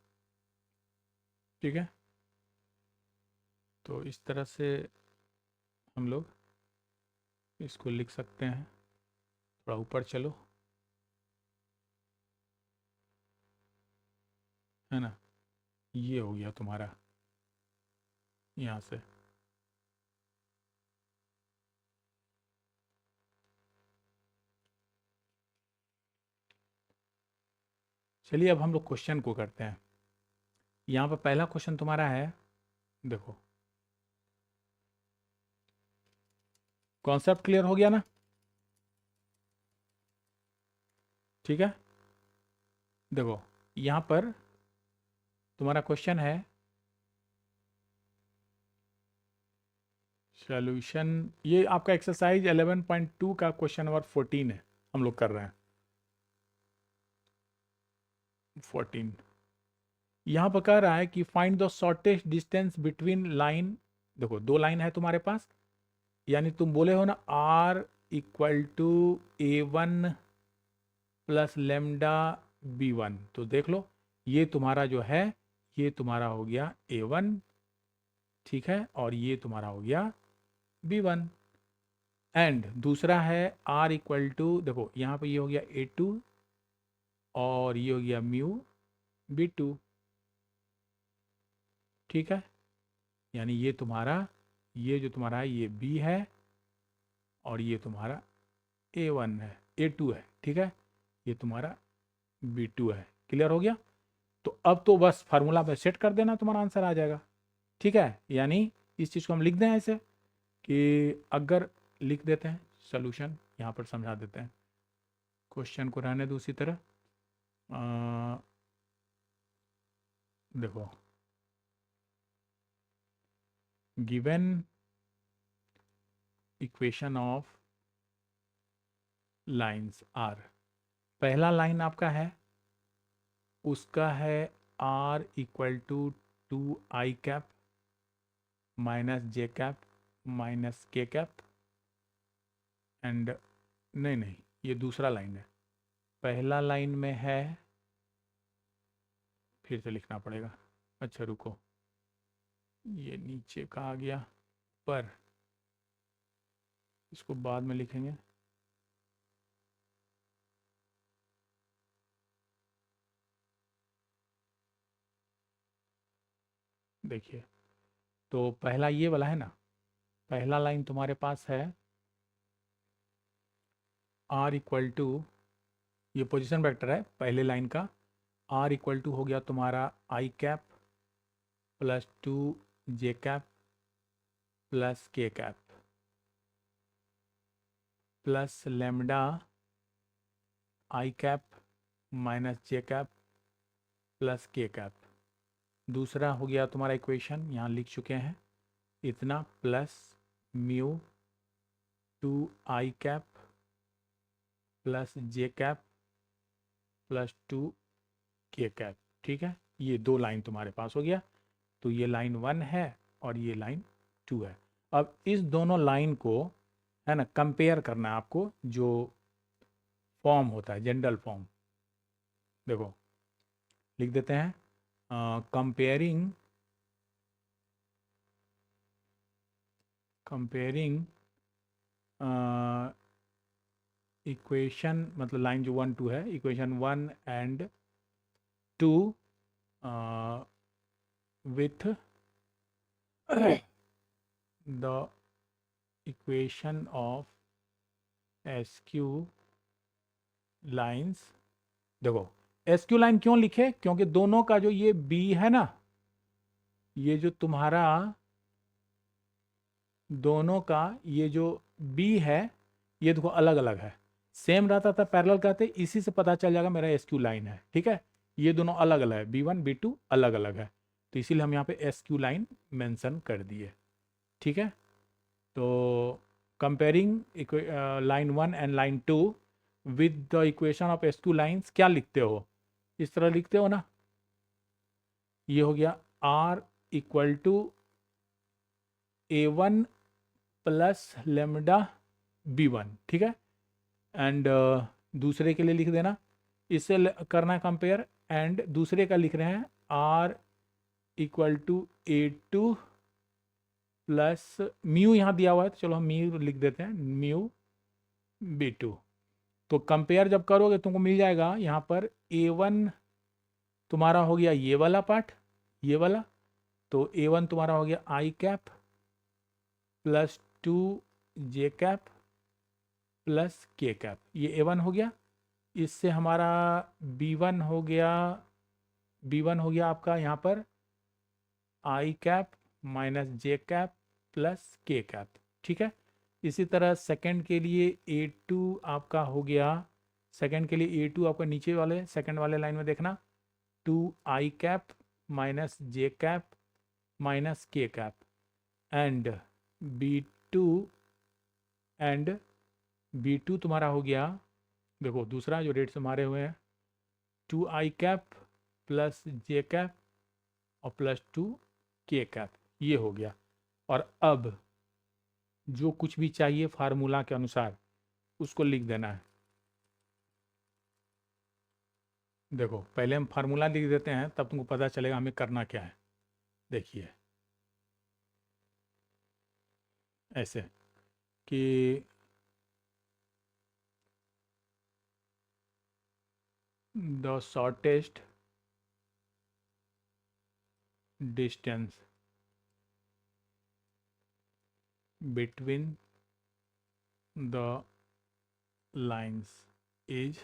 ठीक है, तो इस तरह से हम लोग इसको लिख सकते हैं। थोड़ा ऊपर चलो, है ना, ये हो गया तुम्हारा यहाँ से। चलिए अब हम लोग क्वेश्चन को करते हैं। यहाँ पर पहला क्वेश्चन तुम्हारा है, देखो कॉन्सेप्ट क्लियर हो गया ना, ठीक है। देखो यहाँ पर तुम्हारा क्वेश्चन है, सॉल्यूशन, ये आपका एक्सरसाइज 11.2 का क्वेश्चन नंबर 14 है, हम लोग कर रहे हैं 14। यहाँ पर कह रहा है कि find the shortest distance between line, देखो दो लाइन है तुम्हारे पास, यानी तुम बोले हो ना R equal to A1 plus lambda B1, तो देख लो ये तुम्हारा जो है, ये तुम्हारा हो गया A1, ठीक है, और ये तुम्हारा हो गया B1। एंड दूसरा है R इक्वल टू, देखो यहाँ पे ये हो गया A2 और ये हो गया म्यू B2, ठीक है, यानी ये तुम्हारा, ये जो तुम्हारा है ये B है और ये तुम्हारा A1 है, A2 है, ठीक है, ये तुम्हारा B2 है। क्लियर हो गया। तो अब तो बस फार्मूला पे सेट कर देना, तुम्हारा आंसर आ जाएगा, ठीक है। यानी इस चीज़ को हम लिख दें ऐसे कि अगर लिख देते हैं सॉल्यूशन, यहाँ पर समझा देते हैं, क्वेश्चन को रहने दो उसी तरह। देखो given equation of lines are, पहला लाइन आपका है, उसका है R equal to 2i cap minus J cap minus K cap, and नहीं ये दूसरा लाइन है। पहला लाइन में है फिर से लिखना पड़ेगा। अच्छा रुको, ये नीचे का आ गया, पर इसको बाद में लिखेंगे। देखिए, तो पहला ये वाला है ना, पहला लाइन तुम्हारे पास है r इक्वल टू, ये पोजीशन वेक्टर है पहले लाइन का, r इक्वल टू हो गया तुम्हारा i cap plus 2 j cap plus k cap plus lambda i cap minus j cap plus k cap. दूसरा हो गया तुम्हारा इक्वेशन, यहाँ लिख चुके हैं इतना, plus mu 2 i cap plus j cap plus 2 k cap. ठीक है, ये दो लाइन तुम्हारे पास हो गया। तो ये लाइन 1 है और ये लाइन 2 है। अब इस दोनों लाइन को है ना कंपेयर करना है आपको, जो फॉर्म होता है जनरल फॉर्म। देखो लिख देते हैं, कंपेयरिंग इक्वेशन, मतलब लाइन जो 1 2 है, equation 1 and 2 with the equation of SQ lines. देखो SQ लाइन क्यों लिखे, क्योंकि दोनों का जो ये B है ना, ये जो तुम्हारा दोनों का ये जो B है, ये देखो अलग अलग है। सेम रहता था पैरेलल कहते, इसी से पता चल जाएगा मेरा SQ लाइन है। ठीक है, ये दोनों अलग अलग है, B1 B2 अलग अलग है, तो इसीलिए हम यहाँ पे SQ लाइन मेंशन कर दिए। ठीक है, तो comparing line 1 and line 2 with the equation of SQ lines, क्या लिखते हो, इस तरह लिखते हो ना, ये हो गया R equal to A1 plus lambda B1। ठीक है, एंड दूसरे के लिए लिख देना, इससे करना है कंपेयर, एंड दूसरे का लिख रहे हैं R equal to A2 plus mu, यहाँ दिया हुआ है तो चलो हम म्यू लिख देते हैं, म्यू B2। तो कंपेयर जब करोगे तुमको मिल जाएगा यहाँ पर A1 तुम्हारा हो गया ये वाला पार्ट, ये वाला, तो A1 तुम्हारा हो गया I cap plus 2 J cap plus K cap, ये A1 हो गया। इससे हमारा B1 हो गया, B1 हो गया आपका यहाँ पर I cap minus J cap plus K cap. ठीक है, इसी तरह सेकंड के लिए A2 आपका हो गया, सेकंड के लिए A2 आपका नीचे वाले सेकंड वाले लाइन में देखना, 2I cap minus J cap minus K cap, and B2 तुम्हारा हो गया, देखो दूसरा जो रेट से मारे हुए हैं, 2I cap plus J cap और प्लस 2 K कैप, ये हो गया। और अब जो कुछ भी चाहिए फार्मूला के अनुसार उसको लिख देना है। देखो पहले हम फार्मूला लिख देते हैं, तब तुमको पता चलेगा हमें करना क्या है। देखिए ऐसे कि the shortest distance between the lines is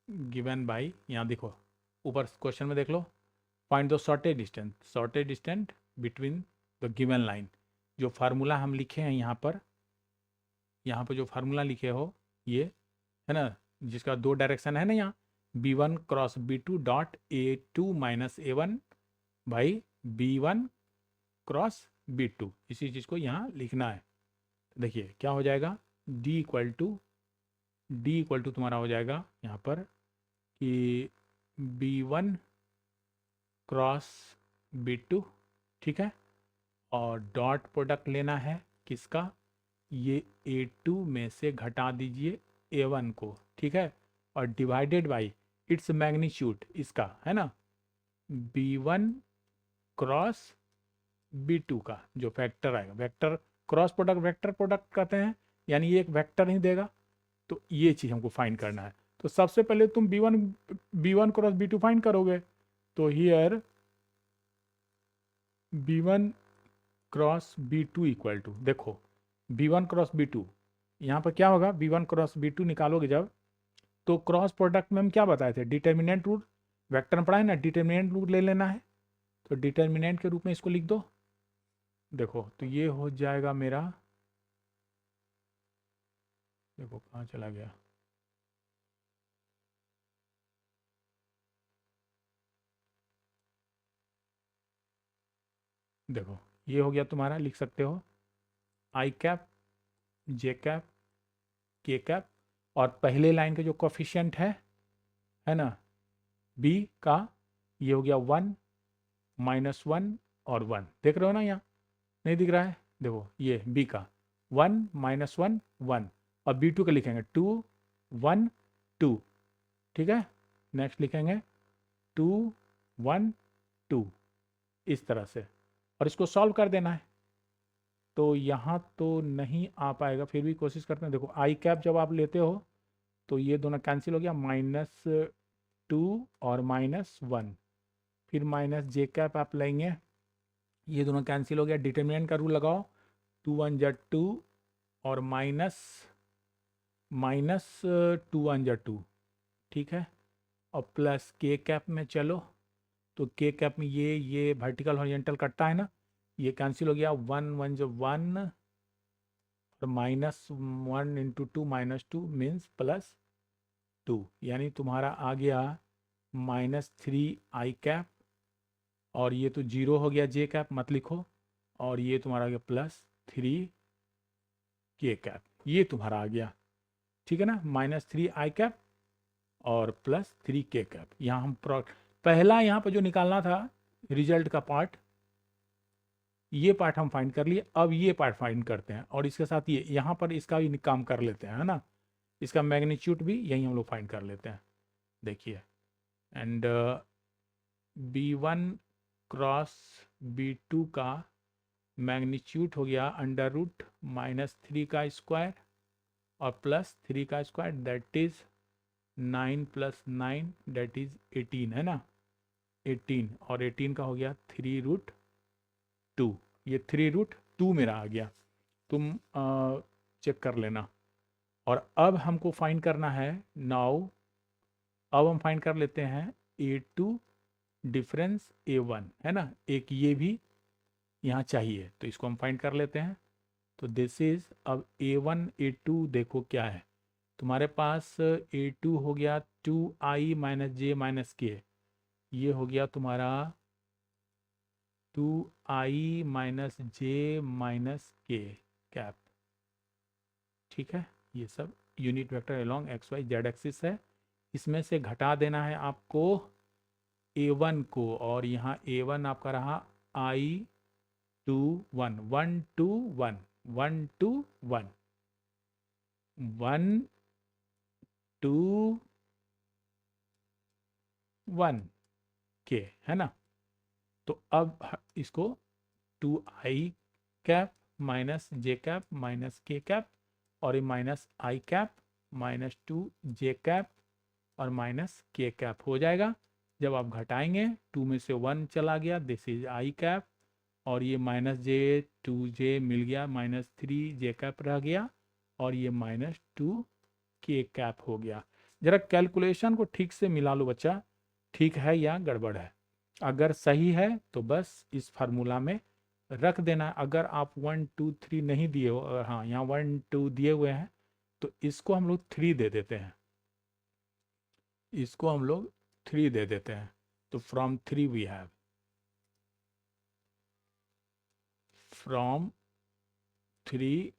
given by, यहाँ देखो ऊपर क्वेश्चन में देख लो, find the shortest distance between the given line. जो फार्मूला हम लिखे हैं यहाँ पर जो फार्मूला लिखे हो ये है ना, जिसका दो डायरेक्शन है ना, यहाँ B1 cross B2 dot A2 minus A1 by B1 cross B2, इसी चीज़ को यहाँ लिखना है। देखिए क्या हो जाएगा, D इक्वल टू तुम्हारा हो जाएगा यहाँ पर कि B1 क्रॉस B2। ठीक है, और डॉट प्रोडक्ट लेना है किसका, ये A2 में से घटा दीजिए A1 को। ठीक है, और डिवाइडेड बाई इट्स मैग्नीट्यूड इसका, है ना, B1 क्रॉस B2 का जो फैक्टर आएगा, vector cross product vector product कहते हैं, यानी ये एक वेक्टर ही देगा। तो ये चीज़ हमको फाइंड करना है। तो सबसे पहले तुम B1 क्रॉस B2 फाइंड करोगे। तो here B1 cross B2 equal to, देखो B1 क्रॉस B2, यहाँ पर क्या होगा, B1 क्रॉस B2 निकालोगे जब, तो क्रॉस प्रोडक्ट में हम क्या बताए थे, डिटर्मिनेंट रूट, वेक्टर में पढ़ा है ना, डिटर्मिनेंट रूट ले लेना है। तो डिटर्मिनेंट के रूप में इसको लिख दो। देखो तो ये हो जाएगा मेरा, देखो कहाँ चला गया, देखो ये हो गया तुम्हारा, लिख सकते हो आई कैप जे कैप के कैप, और पहले लाइन के जो कोफिशिएंट है ना, बी का, ये हो गया 1 -1 और 1, देख रहे हो ना, यहाँ नहीं दिख रहा है, देखो ये बी का 1 -1 1, और B2 का लिखेंगे 2 1 2, ठीक है। नेक्स्ट लिखेंगे 2 1 2, इस तरह से, और इसको सॉल्व कर देना है। तो यहाँ तो नहीं आ पाएगा, फिर भी कोशिश करते हैं। देखो आई कैप जब आप लेते हो तो ये दोनों कैंसिल हो गया, -2 और -1, फिर माइनस जे कैप आप लेंगे, ये दोनों कैंसिल हो गया, डिटर्मिनेंट का रूल लगाओ, 2 1 जा 2, और माइनस 2 1 जा 2, ठीक है, और प्लस के कैप में चलो, तो के कैप में ये वर्टिकल हॉरिजॉन्टल कटता है ना, ये कैंसिल हो गया, 1 1 जो 1, और -1 इंटू 2 -2 मीन्स +2, यानी तुम्हारा आ गया -3 आई कैप, और ये तो 0 हो गया, जे कैप मत लिखो, और ये तुम्हारा आ गया +3 के कैप, ये तुम्हारा आ गया, ठीक है ना, -3 आई कैप और +3 के कैप। यहाँ हम पहला यहाँ पर जो निकालना था रिजल्ट का पार्ट, ये पार्ट हम फाइंड कर लिए, अब ये पार्ट फाइंड करते हैं, और इसके साथ ये यहाँ पर इसका भी काम कर लेते हैं, है ना, इसका मैग्नीट्यूड भी यही हम लोग फाइंड कर लेते हैं। देखिए, एंड B1 क्रॉस B2 का मैग्नीट्यूड हो गया √-3 का स्क्वायर और +3 का square, that is 9 + 9 that is 18, है ना, 18, और 18 का हो गया 3√2, ये 3√2 मेरा आ गया, तुम चेक कर लेना। और अब हमको फाइंड करना है नाउ, अब हम फाइंड कर लेते हैं A2 डिफरेंस A1, है ना, एक ये भी यहाँ चाहिए, तो इसको हम फाइंड कर लेते हैं। तो दिस इज, अब A1 A2 देखो क्या है तुम्हारे पास, A2 हो गया 2i - j - k, ये हो गया तुम्हारा 2i - j - k कैप, ठीक है। ये सब unit vector along XY Z axis है, इसमें से घटा देना है आपको A1 को, और यहाँ A1 आपका रहा I2 1 1 2 1 1 2 1 1 2 1 के, है ना। तो अब इसको 2i cap -j cap -k cap, और ये -i कैप -2j कैप और -k कैप हो जाएगा। जब आप घटाएंगे 2 में से 1 चला गया, दिस इज i कैप, और ये -j 2j मिल गया, -3j कैप रह गया, और ये -2k कैप हो गया। जरा कैलकुलेशन को ठीक से मिला लो बच्चा, ठीक है या गड़बड़ है। अगर सही है तो बस इस फार्मूला में रख देना। अगर आप 1 2 3 नहीं दिए हो, अगर हाँ यहाँ 1 2 दिए हुए हैं, तो इसको हम लोग 3 दे देते हैं, इसको हम लोग 3 दे देते हैं। तो from 3 we have, from 3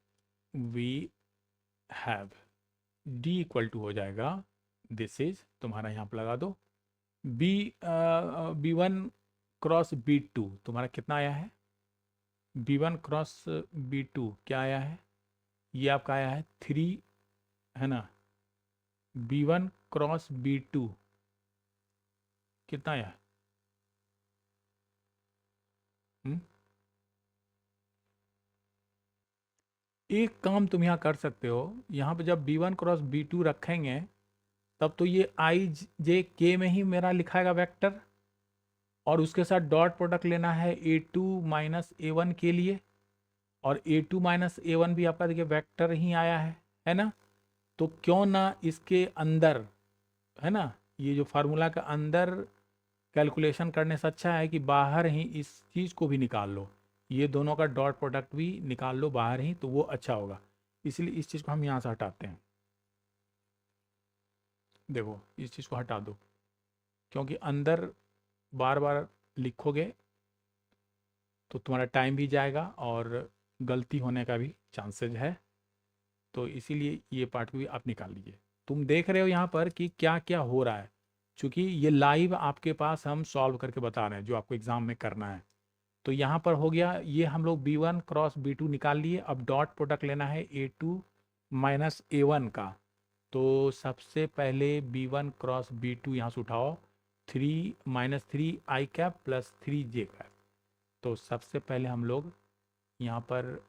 we have D equal to हो जाएगा, दिस इज तुम्हारा यहाँ पर लगा दो B1 क्रॉस B2 तुम्हारा कितना आया है, B1 क्रॉस B2 क्या आया है, ये आपका आया है 3, है ना। B1 क्रॉस B2 कितना आया? हम्म? एक काम तुम यहाँ कर सकते हो, यहाँ पे जब B1 क्रॉस B2 रखेंगे तब तो ये आई जे के में ही मेरा लिखाएगा वेक्टर, और उसके साथ डॉट प्रोडक्ट लेना है A2 - A1 के लिए, और A2 - A1 भी आपका देखिए वेक्टर ही आया है ना। तो क्यों ना इसके अंदर, है ना, ये जो फार्मूला का अंदर कैलकुलेशन करने से अच्छा है कि बाहर ही इस चीज़ को भी निकाल लो, ये दोनों का डॉट प्रोडक्ट भी निकाल लो बाहर ही, तो वो अच्छा होगा। इसलिए इस चीज़ को हम यहाँ से हटाते हैं। देखो इस चीज़ को हटा दो, क्योंकि अंदर बार बार लिखोगे तो तुम्हारा टाइम भी जाएगा और गलती होने का भी चांसेस है। तो इसीलिए ये पार्ट भी आप निकाल लीजिए। तुम देख रहे हो यहाँ पर कि क्या क्या हो रहा है, क्योंकि ये लाइव आपके पास हम सॉल्व करके बता रहे हैं जो आपको एग्जाम में करना है। तो यहाँ पर हो गया, ये हम लोग B1 क्रॉस B2 निकाल लिए। अब डॉट प्रोडक्ट लेना है A2 - A1 का। तो सबसे पहले B1 क्रॉस B2 यहाँ से उठाओ, 3 - 3 i cap plus 3j cap. तो सबसे पहले हम लोग यहाँ पर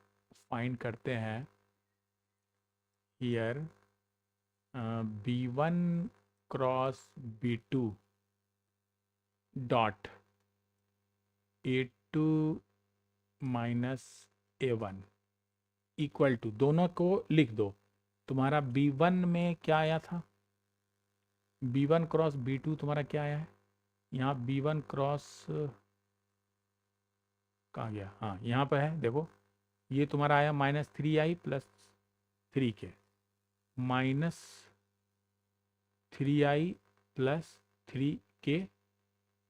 फाइंड करते हैं here B1 cross B2 dot A2 - A1 equal to, दोनों को लिख दो। तुम्हारा B1 में क्या आया था, B1 क्रॉस B2 तुम्हारा क्या आया है, यहाँ B1 क्रॉस कहाँ गया, हाँ यहाँ पर है देखो, ये तुम्हारा आया -3i plus 3k, -3i plus 3k,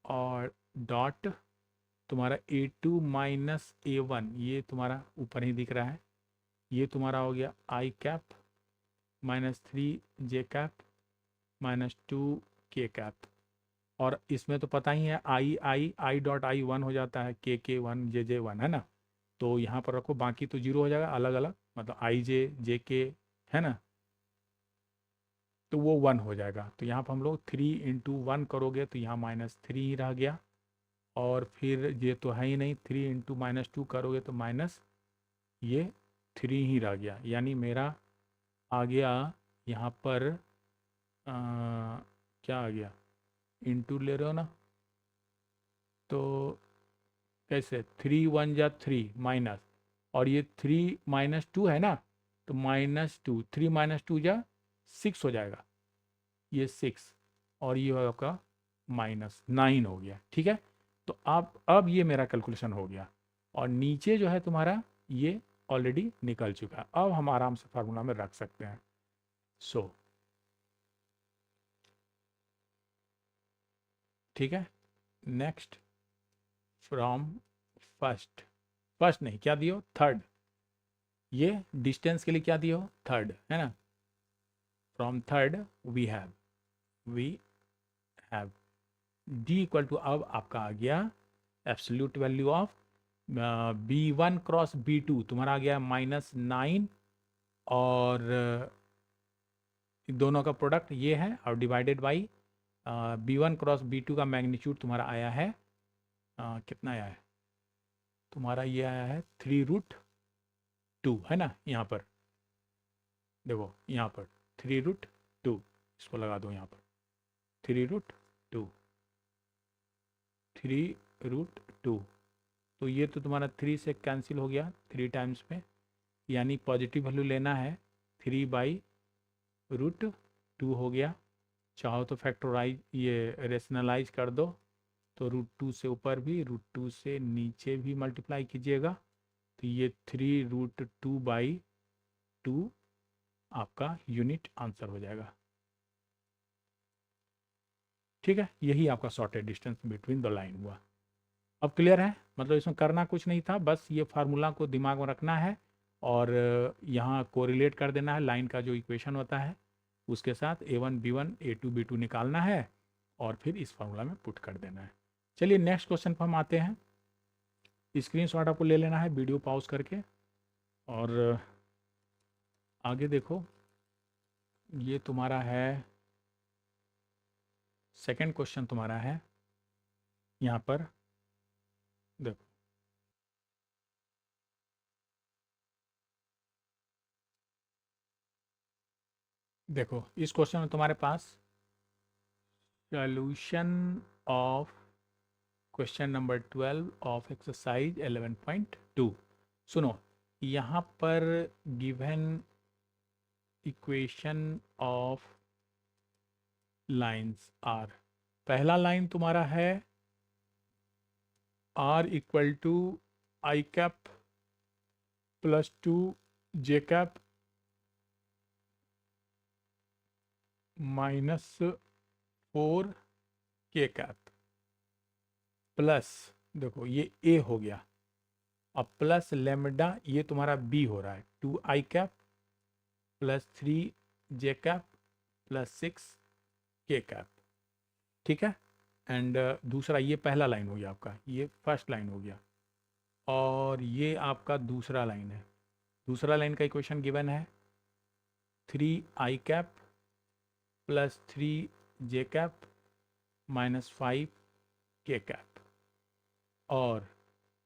और डॉट तुम्हारा A2 - A1, ये तुम्हारा ऊपर ही दिख रहा है, ये तुम्हारा हो गया i cap -3j cap -2k cap. और इसमें तो पता ही है I.I.I.1 हो जाता है, K1 J1, है ना। तो यहाँ पर रखो, बाकी तो जीरो हो जाएगा अलग अलग, मतलब I.J.J.K, है ना, तो वो 1 हो जाएगा। तो यहाँ पर हम लोग 3 × 1 करोगे तो यहाँ -3 ही रह गया, और फिर ये तो है ही नहीं, 3 × -2 करोगे तो माइनस ये 3 ही रह गया। यानी मेरा आ गया यहाँ पर क्या आ गया, इंटू ले रहे हो ना, तो कैसे, 3 × 1 = 3 माइनस, और ये 3 - 2 है ना, तो -2, 3 - 2 = 6 हो जाएगा, ये 6, और ये आपका -9 हो गया। ठीक है, तो अब ये मेरा कैलकुलेशन हो गया, और नीचे जो है तुम्हारा ये ऑलरेडी निकल चुका है। अब हम आराम से फार्मूला में रख सकते हैं। सो ठीक है, नेक्स्ट फ्रॉम फर्स्ट, फर्स्ट नहीं, क्या दियो, थर्ड, ये डिस्टेंस के लिए क्या दियो, थर्ड, है ना। From third we have D equal to, अब आपका आ गया absolute value of B1 cross B2 तुम्हारा आ गया -9, और दोनों का प्रोडक्ट ये है, और divided by B1 cross B2 का मैग्नीट्यूड तुम्हारा आया है कितना आया है, तुम्हारा ये आया है 3√2, है ना। यहाँ पर देखो, यहाँ पर 3√2, इसको लगा दो यहाँ पर, 3√2, 3√2, तो ये तो तुम्हारा 3 से कैंसिल हो गया 3 टाइम्स में, यानी पॉजिटिव वैल्यू लेना है, 3/√2 हो गया। चाहो तो फैक्टराइज, ये रेशनलाइज कर दो, तो √2 से ऊपर भी, √2 से नीचे भी मल्टीप्लाई कीजिएगा, तो ये 3√2/2 आपका यूनिट आंसर हो जाएगा। ठीक है, यही आपका shorted distance between the line हुआ। अब क्लियर है, मतलब इसमें करना कुछ नहीं था, बस ये फार्मूला को दिमाग में रखना है, और यहाँ कोरिलेट कर देना है लाइन का जो इक्वेशन होता है उसके साथ, A1 B1 A2 B2 निकालना है, और फिर इस फार्मूला में पुट कर देना है। चलिए नेक्स्ट क्वेश्चन पर हम आते हैं। स्क्रीनशॉट आपको ले लेना है वीडियो पॉज करके, और आगे देखो, ये तुम्हारा है सेकंड क्वेश्चन तुम्हारा है यहाँ पर देखो, देखो इस क्वेश्चन में तुम्हारे पास solution of question number 12 of exercise 11.2। सुनो, यहाँ पर given equation of lines are, पहला लाइन तुम्हारा है r equal to i cap plus 2 j cap minus 4 k cap plus, देखो ये ए हो गया, अब प्लस लेमडा ये तुम्हारा बी हो रहा है, 2 आई कैप प्लस 3 जे कैप प्लस 6 के कैप। ठीक है, एंड दूसरा ये पहला लाइन हो गया आपका, ये फर्स्ट लाइन हो गया, और ये आपका दूसरा लाइन है। दूसरा लाइन का इक्वेशन गिवन है 3 आई कैप प्लस 3 जे कैप माइनस 5 के कैप, और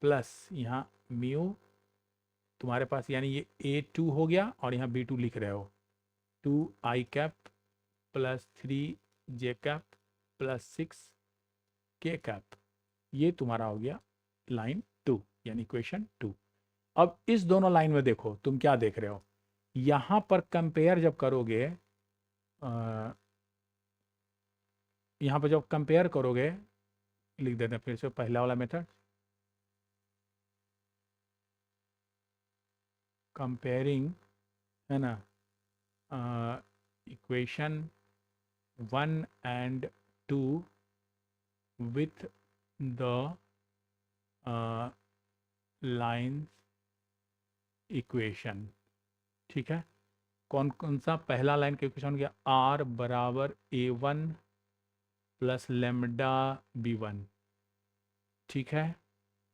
प्लस यहाँ म्यू तुम्हारे पास, यानी ये A2 हो गया और यहाँ B2 लिख रहे हो, 2 आई कैप प्लस 3 जे कैप प्लस 6 के कैप, ये तुम्हारा हो गया लाइन 2 यानी इक्वेशन 2। अब इस दोनों लाइन में देखो तुम क्या देख रहे हो, यहाँ पर कंपेयर जब करोगे, यहाँ पर जब कंपेयर करोगे, लिख देते हैं फिर से पहला वाला मेथड, कंपेयरिंग है ना, equation 1 and 2 with the lines equation. ठीक है, कौन कौन सा पहला लाइन का इक्वेशन हो गया, आर बराबर A1 प्लस लेमडा B1। ठीक है,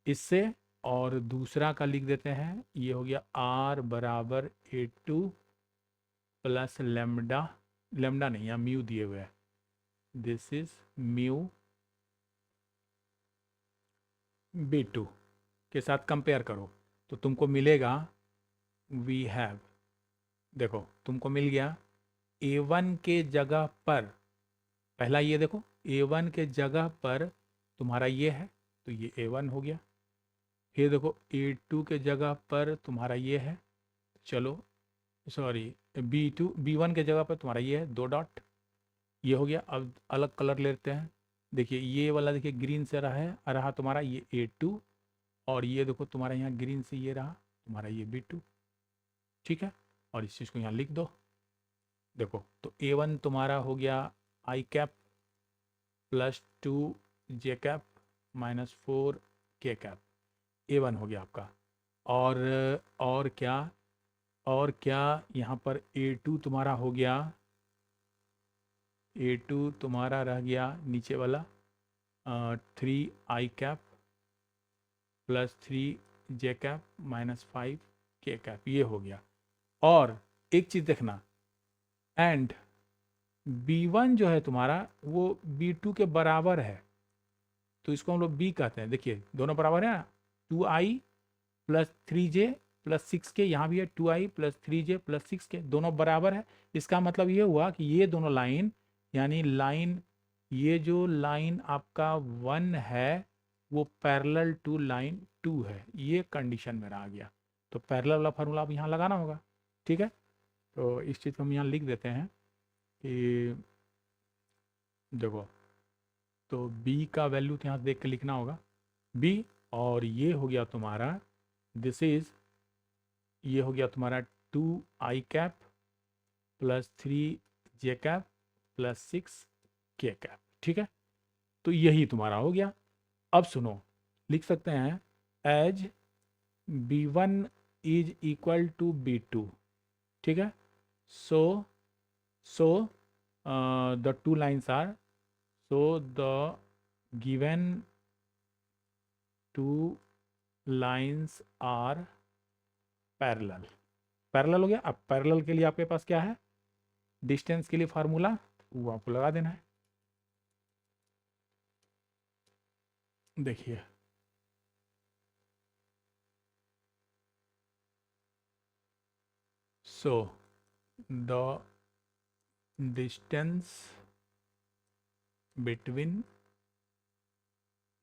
इससे, और दूसरा का लिख देते हैं, ये हो गया आर बराबर A2 प्लस लेमडा, लेमडा नहीं यहाँ म्यू दिए हुए हैं, दिस इज म्यू B2 के साथ कंपेयर करो तो तुमको मिलेगा वी हैव, देखो तुमको मिल गया A1 के जगह पर, पहला ये देखो A1 के जगह पर तुम्हारा ये है तो ये A1 हो गया, फिर देखो A2 के जगह पर तुम्हारा ये है, चलो सॉरी B2 B1 के जगह पर तुम्हारा ये है 2 डॉट, ये हो गया। अब अलग कलर लेते हैं, देखिए ये वाला देखिए ग्रीन से रहा तुम्हारा ये A2, और ये देखो तुम्हारा यहाँ ग्रीन से ये रहा तुम्हारा ये B2। ठीक है, और इस चीज़ को यहाँ लिख दो, देखो तो A1 तुम्हारा हो गया आई cap plus 2 j cap minus 4 k cap, A1 हो गया आपका, और क्या, और क्या यहाँ पर A2 तुम्हारा हो गया, A2 तुम्हारा रह गया नीचे वाला 3 आई कैप प्लस 3 जे कैप माइनस 5 के कैप, ये हो गया। और एक चीज़ देखना, एंड B1 जो है तुम्हारा वो B2 के बराबर है, तो इसको हम लोग B कहते हैं, देखिए दोनों बराबर है ना, 2i प्लस 3j प्लस 6 के, यहाँ भी है 2i प्लस 3j प्लस 6 के, दोनों बराबर है। इसका मतलब ये हुआ कि ये दोनों लाइन, यानी लाइन, ये जो लाइन आपका 1 है वो पैरेलल टू लाइन 2 है, ये कंडीशन मेरा आ गया, तो पैरेलल वाला फार्मूला आप यहाँ लगाना होगा। ठीक है, तो इस चीज़ को हम यहाँ लिख देते हैं कि देखो, तो b का वैल्यू तो यहाँ देख के लिखना होगा b, और ये हो गया तुम्हारा, दिस इज, ये हो गया तुम्हारा 2 आई कैप प्लस 3 जे कैप प्लस 6 के कैप। ठीक है, तो यही तुम्हारा हो गया। अब सुनो, लिख सकते हैं as B1 is equal to B2। ठीक है, so the two lines are, so the given two lines are parallel। Parallel हो गया। अब पैरेलल के लिए आपके पास क्या है, डिस्टेंस के लिए फार्मूला वो आपको लगा देना है, देखिए so the distance between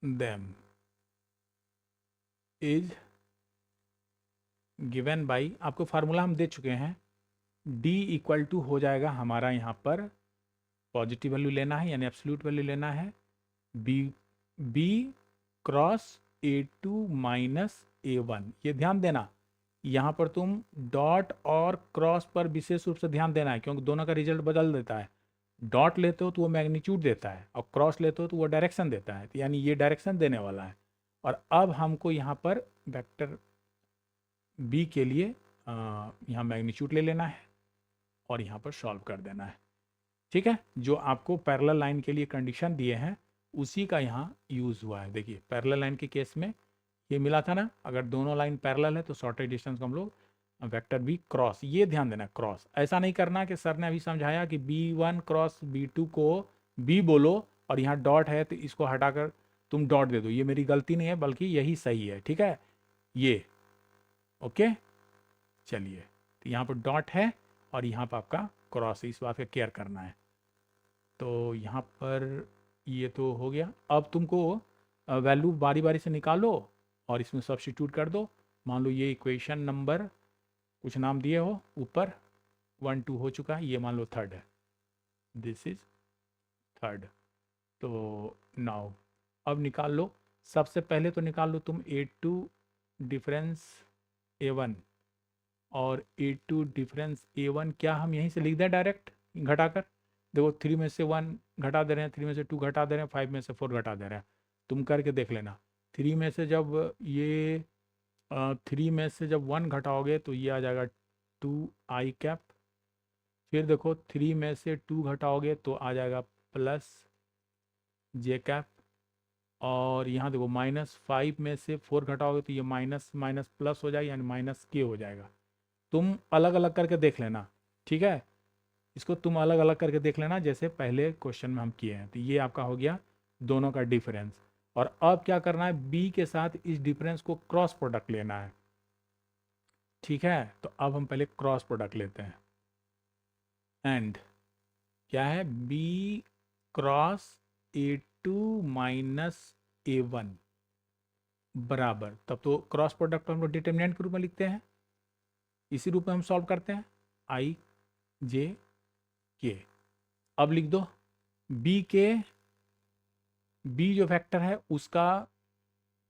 them is given by, आपको फार्मूला हम दे चुके हैं, d इक्वल टू हो जाएगा हमारा यहाँ पर पॉजिटिव वैल्यू लेना है यानी एब्सोल्यूट वैल्यू लेना है, B B cross A2 minus A1। ये ध्यान देना यहाँ पर तुम डॉट और क्रॉस पर विशेष रूप से ध्यान देना है क्योंकि दोनों का रिजल्ट बदल देता है। डॉट लेते हो तो वो मैग्नीट्यूड देता है और क्रॉस लेते हो तो वो डायरेक्शन देता है, तो यानी ये डायरेक्शन देने वाला है। और अब हमको यहाँ पर वेक्टर बी के लिए यहाँ मैग्नीट्यूड ले लेना है और यहाँ पर सॉल्व कर देना है। ठीक है, जो आपको पैरेलल लाइन के लिए कंडीशन दिए हैं उसी का यहाँ यूज़ हुआ है। देखिए पैरेलल लाइन के केस में ये मिला था ना, अगर दोनों लाइन पैरेलल है तो शॉर्टेज डिस्टेंस को हम लोग वेक्टर बी क्रॉस, ये ध्यान देना क्रॉस, ऐसा नहीं करना कि सर ने अभी समझाया कि B1 क्रॉस B2 को बी बोलो और यहाँ डॉट है तो इसको हटाकर तुम डॉट दे दो, ये मेरी गलती नहीं है बल्कि यही सही है। ठीक है, ये ओके। चलिए तो यहाँ पर डॉट है और यहाँ पर आपका क्रॉस है, इस बात का केयर करना है। तो यहाँ पर ये तो हो गया। अब तुमको वैल्यू बारी बारी से निकालो और इसमें सब्स्टिट्यूट कर दो। मान लो ये इक्वेशन नंबर कुछ नाम दिए हो, ऊपर 1 2 हो चुका है, ये मान लो थर्ड है, दिस इज थर्ड। तो नाउ अब निकाल लो, सबसे पहले तो निकाल लो तुम A2 डिफरेंस A1 और A2 डिफरेंस A1 क्या हम यहीं से लिख दें डायरेक्ट घटाकर। देखो 3 में से 1 घटा दे रहे हैं, 3 में से 2 घटा दे रहे हैं, 5 में से 4 घटा दे रहे हैं, तुम करके देख लेना। 3 में से जब ये 3 में से जब 1 घटाओगे तो ये आ जाएगा 2i कैप। फिर देखो 3 में से 2 घटाओगे तो आ जाएगा प्लस j कैप। और यहाँ देखो -5 में से 4 घटाओगे तो ये माइनस माइनस प्लस हो जाएगा यानी माइनस के हो जाएगा। तुम अलग अलग करके देख लेना, ठीक है, इसको तुम अलग अलग करके देख लेना जैसे पहले क्वेश्चन में हम किए हैं। तो ये आपका हो गया दोनों का डिफरेंस। और अब क्या करना है, बी के साथ इस डिफरेंस को क्रॉस प्रोडक्ट लेना है। ठीक है, तो अब हम पहले क्रॉस प्रोडक्ट लेते हैं। एंड क्या है, B cross A2 minus A1 बराबर, तब तो क्रॉस प्रोडक्ट हम लोग डिटर्मिनेंट के रूप में लिखते हैं, इसी रूप में हम सॉल्व करते हैं, आई जे के। अब लिख दो बी जो वेक्टर है उसका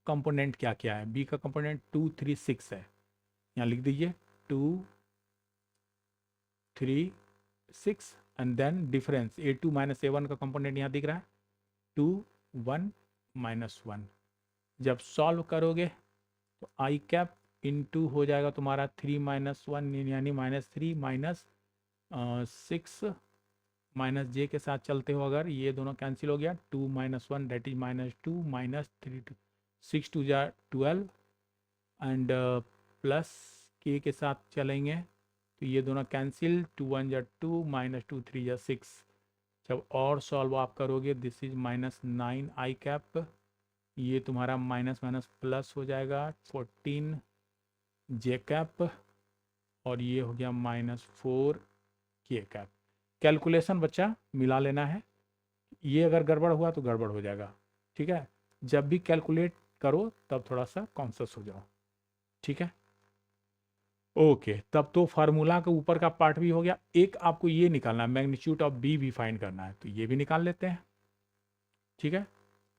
कंपोनेंट क्या क्या है। बी का कंपोनेंट 2 3 6 है, यहाँ लिख दीजिए 2 3 6 and then difference A2 minus A1 का कंपोनेंट यहाँ दिख रहा है 2 1 -1। जब सॉल्व करोगे तो आई कैप इंटू हो जाएगा तुम्हारा 3 -1 यानी -3 माइनस 6 माइनस जे के साथ चलते हो अगर, ये दोनों कैंसिल हो गया, 2 -1 दैट इज -2 -3 6 2 जा 12 एंड प्लस के साथ चलेंगे तो ये दोनों कैंसिल, 2 1 जा 2 -2 3 जा 6। जब और सॉल्व आप करोगे दिस इज -9 आई कैप, ये तुम्हारा माइनस माइनस प्लस हो जाएगा 14 जे कैप और ये हो गया -4 के कैप। कैलकुलेशन बच्चा मिला लेना है, ये अगर गड़बड़ हुआ तो गड़बड़ हो जाएगा। ठीक है, जब भी कैलकुलेट करो तब थोड़ा सा कॉन्शियस हो जाओ। ठीक है, ओके, तब तो फार्मूला का ऊपर का पार्ट भी हो गया। एक आपको ये निकालना है, मैग्नीट्यूड ऑफ बी भी फाइंड करना है, तो ये भी निकाल लेते हैं। ठीक है,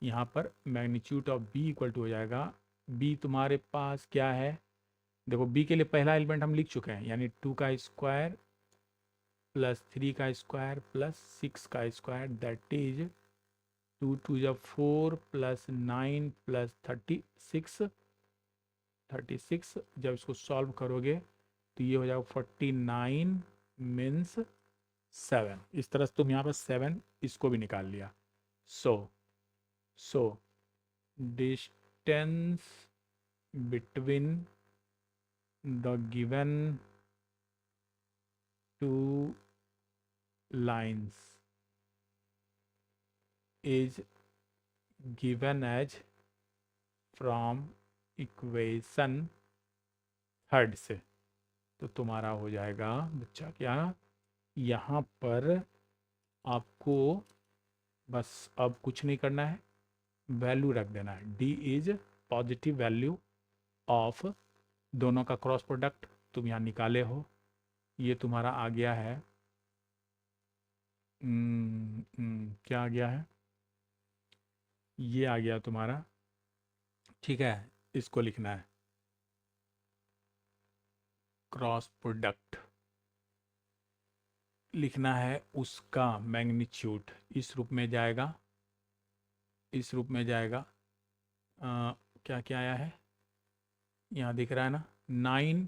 यहाँ पर magnitude of B equal to हो जाएगा, बी तुम्हारे पास क्या है, देखो बी के लिए पहला एलिमेंट हम लिख चुके हैं यानी 2 का स्क्वायर प्लस 3 का स्क्वायर प्लस 6 का स्क्वायर दैट इज 2 2 जा 4 प्लस 9 प्लस 36। जब इसको सॉल्व करोगे तो ये हो जाएगा 49 मीन्स 7। इस तरह से तुम यहाँ पर 7 इसको भी निकाल लिया। So distance between the given two lines is given as from equation third से। तो तुम्हारा हो जाएगा बच्चा क्या, यहाँ पर आपको बस अब कुछ नहीं करना है, वैल्यू रख देना है। D is positive value of दोनों का क्रॉस प्रोडक्ट तुम यहाँ निकाले हो, ये तुम्हारा आ गया है क्या आ गया है, ये आ गया तुम्हारा, ठीक है। इसको लिखना है क्रॉस प्रोडक्ट, लिखना है उसका मैग्नीट्यूड, इस रूप में जाएगा, इस रूप में जाएगा। क्या क्या आया है यहाँ दिख रहा है ना, 9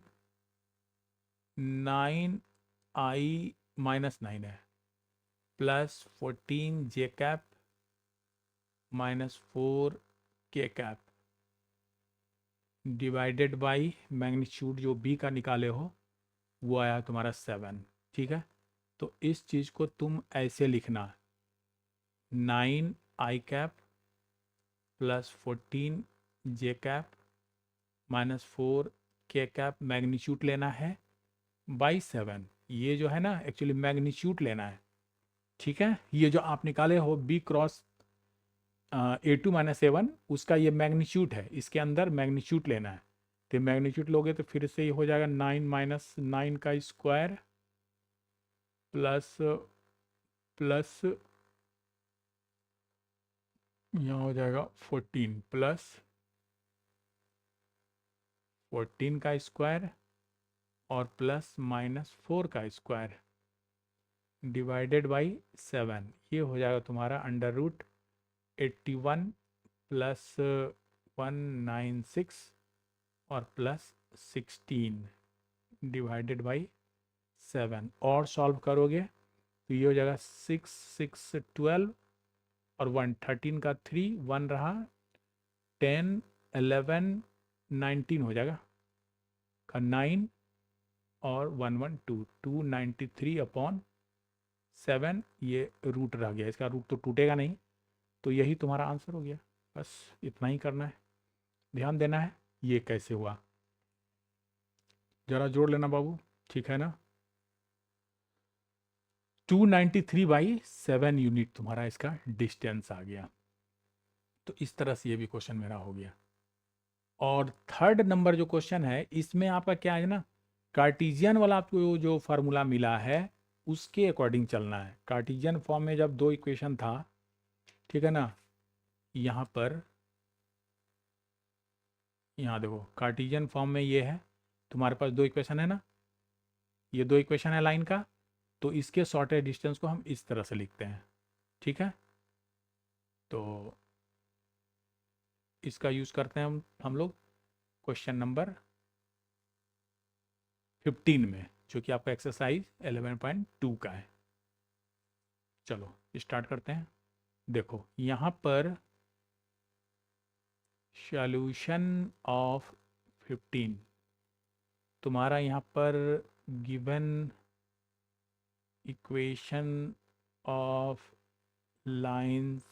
है, plus 14 j cap -4 k cap divided by magnitude जो बी का निकाले हो वो आया तुम्हारा 7, ठीक है। तो इस चीज़ को तुम ऐसे लिखना, 9 i cap plus 14 j cap -4 k cap magnitude लेना है बाई 7। ये जो है ना एक्चुअली मैग्नीट्यूड लेना है, ठीक है। ये जो आप निकाले हो बी क्रॉस A2 - A1 उसका ये मैग्नीट्यूड है, इसके अंदर मैग्नीट्यूड लेना है। तो मैग्नीट्यूड लोगे तो फिर से ये हो जाएगा 9 - 9 का स्क्वायर प्लस प्लस यहाँ हो जाएगा 14 प्लस 14 का स्क्वायर और प्लस -4 का स्क्वायर डिवाइडेड बाई 7। ये हो जाएगा तुम्हारा √81 प्लस 196 और प्लस 16 डिवाइडेड बाई 7। और सॉल्व करोगे तो ये हो जाएगा 6 6 12 और 1 13 का 3 1 रहा 10 11 19 हो जाएगा का 9 और 1 1 2 293/7। ये रूट रह गया, इसका रूट तो टूटेगा नहीं, तो यही तुम्हारा आंसर हो गया। बस इतना ही करना है, ध्यान देना है ये कैसे हुआ, जरा जोड़ लेना बाबू, ठीक है ना। 293/7 यूनिट तुम्हारा इसका डिस्टेंस आ गया। तो इस तरह से ये भी क्वेश्चन मेरा हो गया। और थर्ड नंबर जो क्वेश्चन है इसमें आपका क्या है ना, कार्टिजियन वाला आपको जो फार्मूला मिला है उसके अकॉर्डिंग चलना है। कार्टिजियन फॉर्म में जब दो इक्वेशन था, ठीक है ना, यहाँ पर यहाँ देखो कार्टिजियन फॉर्म में ये है तुम्हारे पास दो इक्वेशन है ना, ये दो इक्वेशन है लाइन का, तो इसके शॉर्टेज डिस्टेंस को हम इस तरह से लिखते हैं, ठीक है। तो इसका यूज़ करते हैं हम लोग क्वेश्चन नंबर 15 में, जो कि आपका एक्सरसाइज 11.2 का है। चलो स्टार्ट करते हैं। देखो यहाँ पर सॉल्यूशन ऑफ 15 तुम्हारा यहाँ पर given equation of lines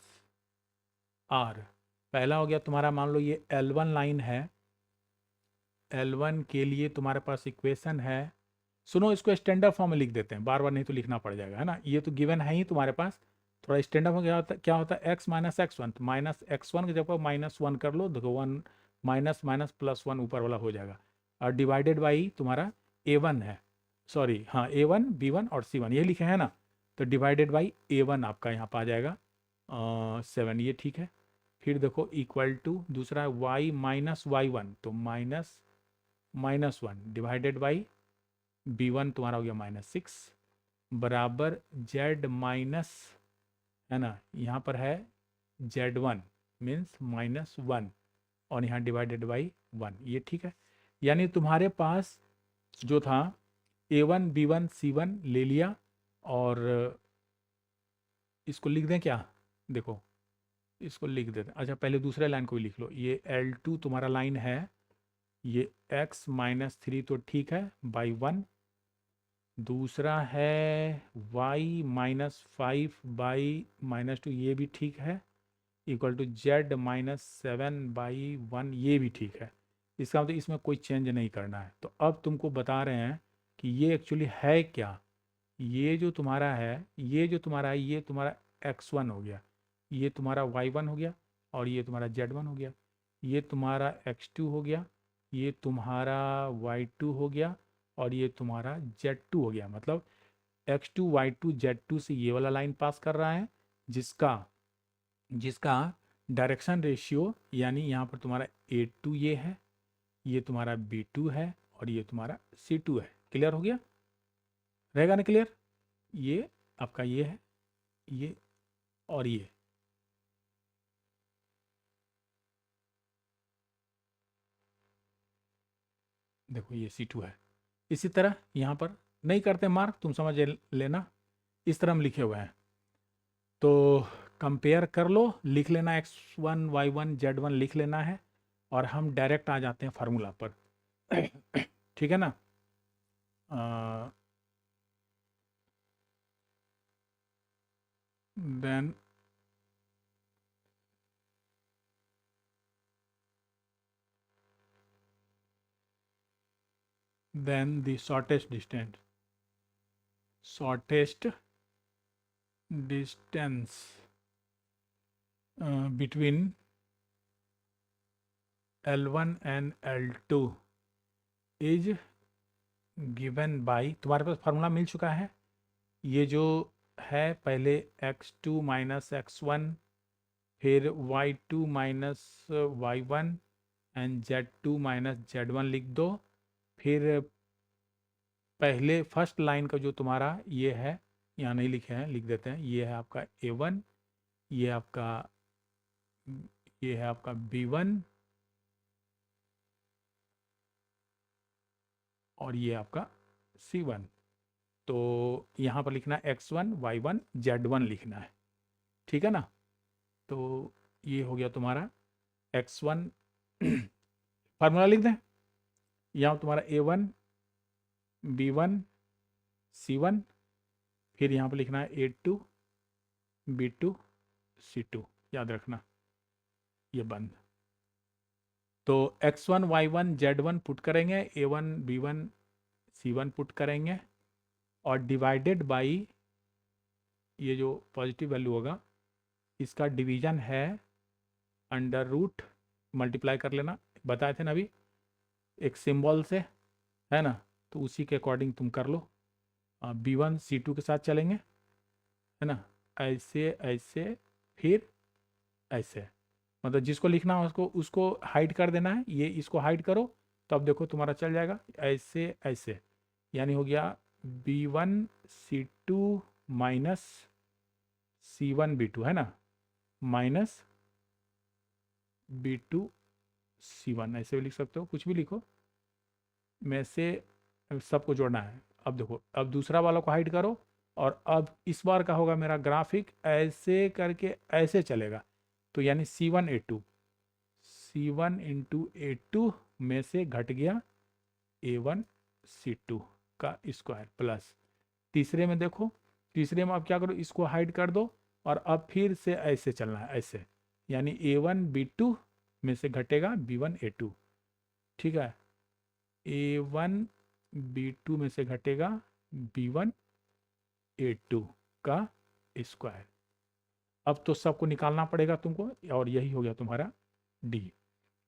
are, पहला हो गया तुम्हारा, मान लो ये L1 लाइन है, L1 के लिए तुम्हारे पास इक्वेशन है, सुनो इसको स्टैंडर्ड फॉर्म में लिख देते हैं, बार बार नहीं तो लिखना पड़ जाएगा, है ना। ये तो गिवन है ही तुम्हारे पास, थोड़ा स्टैंडर्ड फॉर्म क्या होता है x - x1, तो -x1 की जगह -1 कर लो, देखो 1 माइनस माइनस प्लस 1 ऊपर वाला हो जाएगा, और डिवाइडेड बाई तुम्हारा A1 है, सॉरी हाँ A1 B1 और C1 ये लिखे हैं ना, तो डिवाइडेड बाई A1 आपका यहाँ पर आ जाएगा 7, ये ठीक है। फिर देखो इक्वल टू दूसरा है y - y1, तो -1 डिवाइडेड बाई B1 तुम्हारा हो गया -6 बराबर Z माइनस, है ना, यहाँ पर है Z1 मीन्स -1 और यहाँ डिवाइडेड बाई 1, ये ठीक है। यानी तुम्हारे पास जो था A1 B1 C1 ले लिया, और इसको लिख दें क्या, देखो इसको लिख देते हैं। अच्छा पहले दूसरे लाइन को भी लिख लो, ये L2 तुम्हारा लाइन है, ये x - 3 तो ठीक है बाई 1, दूसरा है y - 5 बाई -2 ये भी ठीक है, इक्वल टू जेड माइनस 7/1, ये भी ठीक है। इसका मतलब इसमें कोई चेंज नहीं करना है। तो अब तुमको बता रहे हैं कि ये एक्चुअली है क्या। ये जो तुम्हारा है, ये जो तुम्हारा है, ये तुम्हारा x1 हो गया, ये तुम्हारा y1 हो गया, और ये तुम्हारा z1 हो गया, ये तुम्हारा x2 हो गया, ये तुम्हारा y2 हो गया, और ये तुम्हारा z2 हो गया। मतलब x2 y2 z2 से ये वाला लाइन पास कर रहा है, जिसका जिसका डायरेक्शन रेशियो, यानी यहाँ पर तुम्हारा a2 ये है, ये तुम्हारा b2 है, और ये तुम्हारा c2 है। क्लियर हो गया? रहेगा ना क्लियर? ये आपका ये है, ये और ये। देखो ये C2 है। इसी तरह यहाँ पर नहीं करते मार्क, तुम समझ लेना, इस तरह हम लिखे हुए हैं। तो कंपेयर कर लो, लिख लेना x1 y1 z1 लिख लेना है, और हम डायरेक्ट आ जाते हैं फार्मूला पर। ठीक है ना? Then the shortest distance between L1 and L2 is given by, तुम्हारे पास फार्मूला मिल चुका है। ये जो है, पहले x2 माइनस x1, फिर y2 minus y1 and z2 minus z1 लिख दो। फिर पहले फर्स्ट लाइन का जो तुम्हारा ये है, यहाँ नहीं लिखे हैं, लिख देते हैं, ये है आपका a1, ये आपका ये है आपका b1, और ये आपका c1। तो यहाँ पर लिखना x1 y1 z1 लिखना है। ठीक है ना? तो ये हो गया तुम्हारा x1। फार्मूला लिख दें, यहाँ तुम्हारा a1 b1 c1, फिर यहाँ पर लिखना है a2 b2 c2, याद रखना, ये बंद। तो x1 y1 z1 पुट करेंगे, a1 b1 c1 पुट करेंगे, और डिवाइडेड बाई ये जो पॉजिटिव वैल्यू होगा, इसका डिवीजन है अंडर रूट, मल्टीप्लाई कर लेना, बताए थे ना अभी एक सिंबल से, है ना? तो उसी के अकॉर्डिंग तुम कर लो। b1 c2 के साथ चलेंगे, है ना? ऐसे ऐसे, फिर ऐसे, मतलब जिसको लिखना हो उसको उसको हाइड कर देना है, ये इसको हाइड करो, तो अब देखो तुम्हारा चल जाएगा ऐसे ऐसे, यानी हो गया b1 c2 minus c1 b2, है ना, माइनस b2 c1, ऐसे भी लिख सकते हो, कुछ भी लिखो, में से सबको जोड़ना है। अब देखो, अब दूसरा वाला को हाइड करो, और अब इस बार का होगा मेरा ग्राफिक ऐसे करके ऐसे चलेगा, तो यानी C1 इंटू A2 में से घट गया A1 C2 का स्क्वायर, प्लस तीसरे में देखो, तीसरे में अब क्या करो, इसको हाइड कर दो, और अब फिर से ऐसे चलना है, ऐसे, यानी A1 B2 में से घटेगा B1 A2। ठीक है, A1 B2 में से घटेगा B1 A2 का स्क्वायर। अब तो सबको निकालना पड़ेगा तुमको, और यही हो गया तुम्हारा D।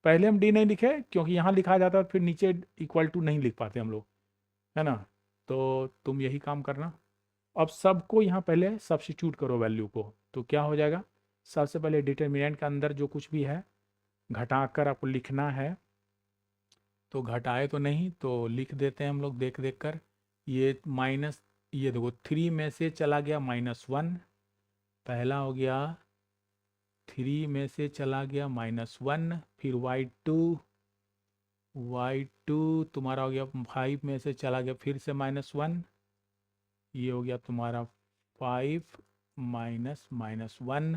पहले हम D नहीं लिखे, क्योंकि यहाँ लिखा जाता है, फिर नीचे इक्वल टू नहीं लिख पाते हम लोग, है ना? तो तुम यही काम करना। अब सबको यहाँ पहले सब्स्टिट्यूट करो वैल्यू को, तो क्या हो जाएगा, सबसे पहले डिटर्मिनेंट के अंदर जो कुछ भी है घटाकर आपको लिखना है। तो घटाए तो नहीं, तो लिख देते हैं हम लोग देख देख कर। ये माइनस, ये देखो 3 में से चला गया -1, पहला हो गया 3 में से चला गया -1, फिर y2 तुम्हारा हो गया 5 में से चला गया फिर से -1, ये हो गया तुम्हारा 5 -1,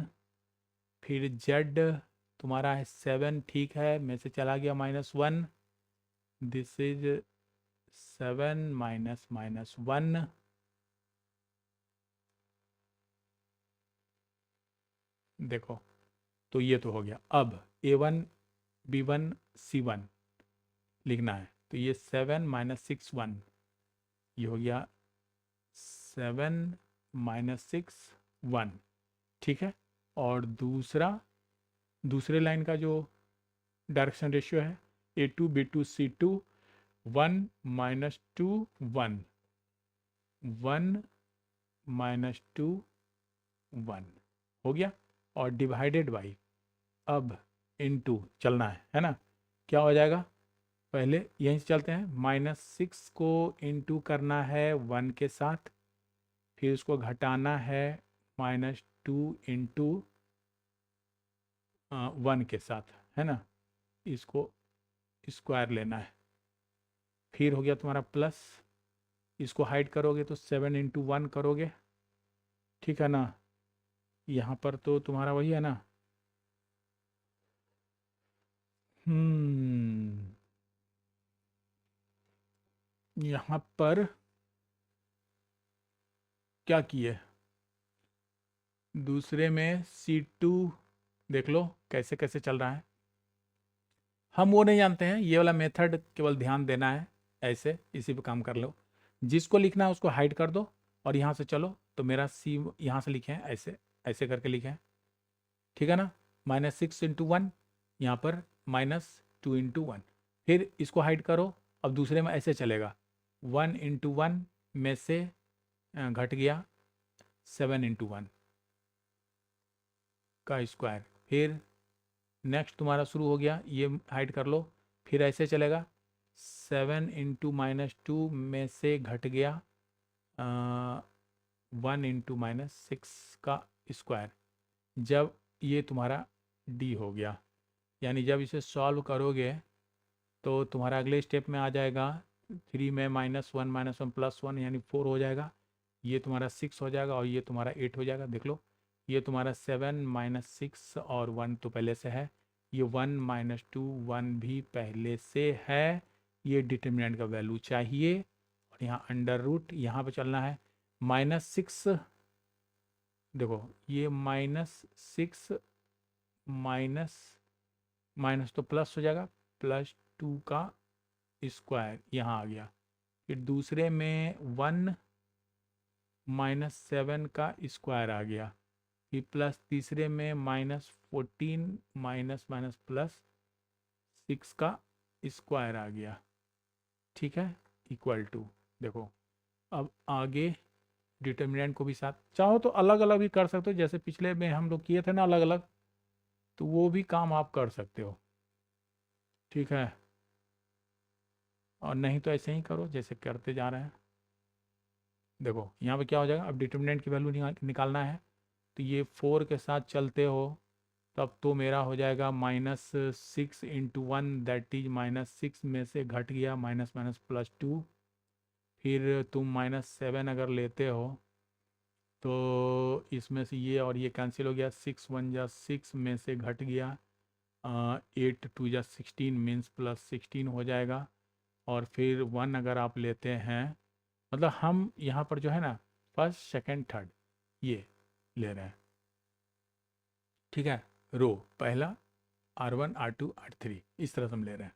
फिर z तुम्हारा है 7, ठीक है, में से चला गया -1, दिस इज 7 -1, देखो तो ये तो हो गया। अब A1 B1 C1 लिखना है, तो ये 7 माइनस 6 1, ये हो गया 7 माइनस 6 1, ठीक है। और दूसरे लाइन का जो डायरेक्शन रेशियो है A2 B2 C2, 1 minus 2 1, 1 minus 2 1 हो गया। और डिवाइडेड बाई, अब इनटू चलना है ना। क्या हो जाएगा, पहले यहीं से चलते हैं। -6 को इनटू करना है 1 के साथ, फिर उसको घटाना है -2 इंटू 1 के साथ, है ना। इसको स्क्वायर लेना है, फिर हो गया तुम्हारा प्लस, इसको हाइड करोगे तो 7 इंटू 1 करोगे, ठीक है ना। यहाँ पर तो तुम्हारा वही है ना। यहाँ पर क्या किए, दूसरे में C2 देख लो कैसे कैसे चल रहा है। हम वो नहीं जानते हैं, ये वाला मेथड केवल ध्यान देना है, ऐसे इसी पे काम कर लो। जिसको लिखना है उसको हाइड कर दो और यहाँ से चलो, तो मेरा C यहाँ से लिखे हैं, ऐसे ऐसे करके लिखे हैं, ठीक है ना। -6 इंटू 1, यहाँ पर -2 इंटू 1, फिर इसको हाइड करो। अब दूसरे में ऐसे चलेगा, 1 इंटू 1 में से घट गया 7 इंटू 1 का स्क्वायर, फिर नेक्स्ट तुम्हारा शुरू हो गया, ये हाइड कर लो, फिर ऐसे चलेगा 7 इंटू -2 में से घट गया 1 इंटू -6 का स्क्वायर। जब ये तुम्हारा D हो गया, यानी जब इसे सॉल्व करोगे तो तुम्हारा अगले स्टेप में आ जाएगा 3 में -1 +1 यानी 4 हो जाएगा, ये तुम्हारा 6 हो जाएगा और ये तुम्हारा 8 हो जाएगा। देख लो, ये तुम्हारा 7 -6 और 1 तो पहले से है, ये 1 -2 1 भी पहले से है, ये डिटर्मिनेंट का वैल्यू चाहिए। और यहाँ अंडर रूट यहाँ पे चलना है, -6, देखो ये -6 माइनस माइनस तो प्लस हो जाएगा, +2 का स्क्वायर यहाँ आ गया। फिर दूसरे में 1 -7 का स्क्वायर आ गया, फिर प्लस तीसरे में -14 माइनस माइनस +6 का स्क्वायर आ गया, ठीक है, इक्वल टू। देखो अब आगे डिटर्मिनेंट को भी साथ चाहो तो अलग अलग भी कर सकते हो, जैसे पिछले में हम लोग किए थे ना अलग अलग, तो वो भी काम आप कर सकते हो, ठीक है। और नहीं तो ऐसे ही करो जैसे करते जा रहे हैं। देखो यहाँ पे क्या हो जाएगा, अब डिटर्मिनेंट की वैल्यू निकालना है, तो ये 4 के साथ चलते हो, तब तो मेरा हो जाएगा -6 इंटू 1 दैट इज -6 में से घट गया माइनस माइनस +2, फिर तुम -7 अगर लेते हो तो इसमें से ये और ये कैंसिल हो गया, 6 1 जा 6 में से घट गया 8 2 जा 16 मीन्स +16 हो जाएगा। और फिर 1 अगर आप लेते हैं, मतलब हम यहाँ पर जो है ना फर्स्ट सेकंड थर्ड ये ले रहे हैं, ठीक है। रो पहला R1 R2 R3 इस तरह से हम ले रहे हैं।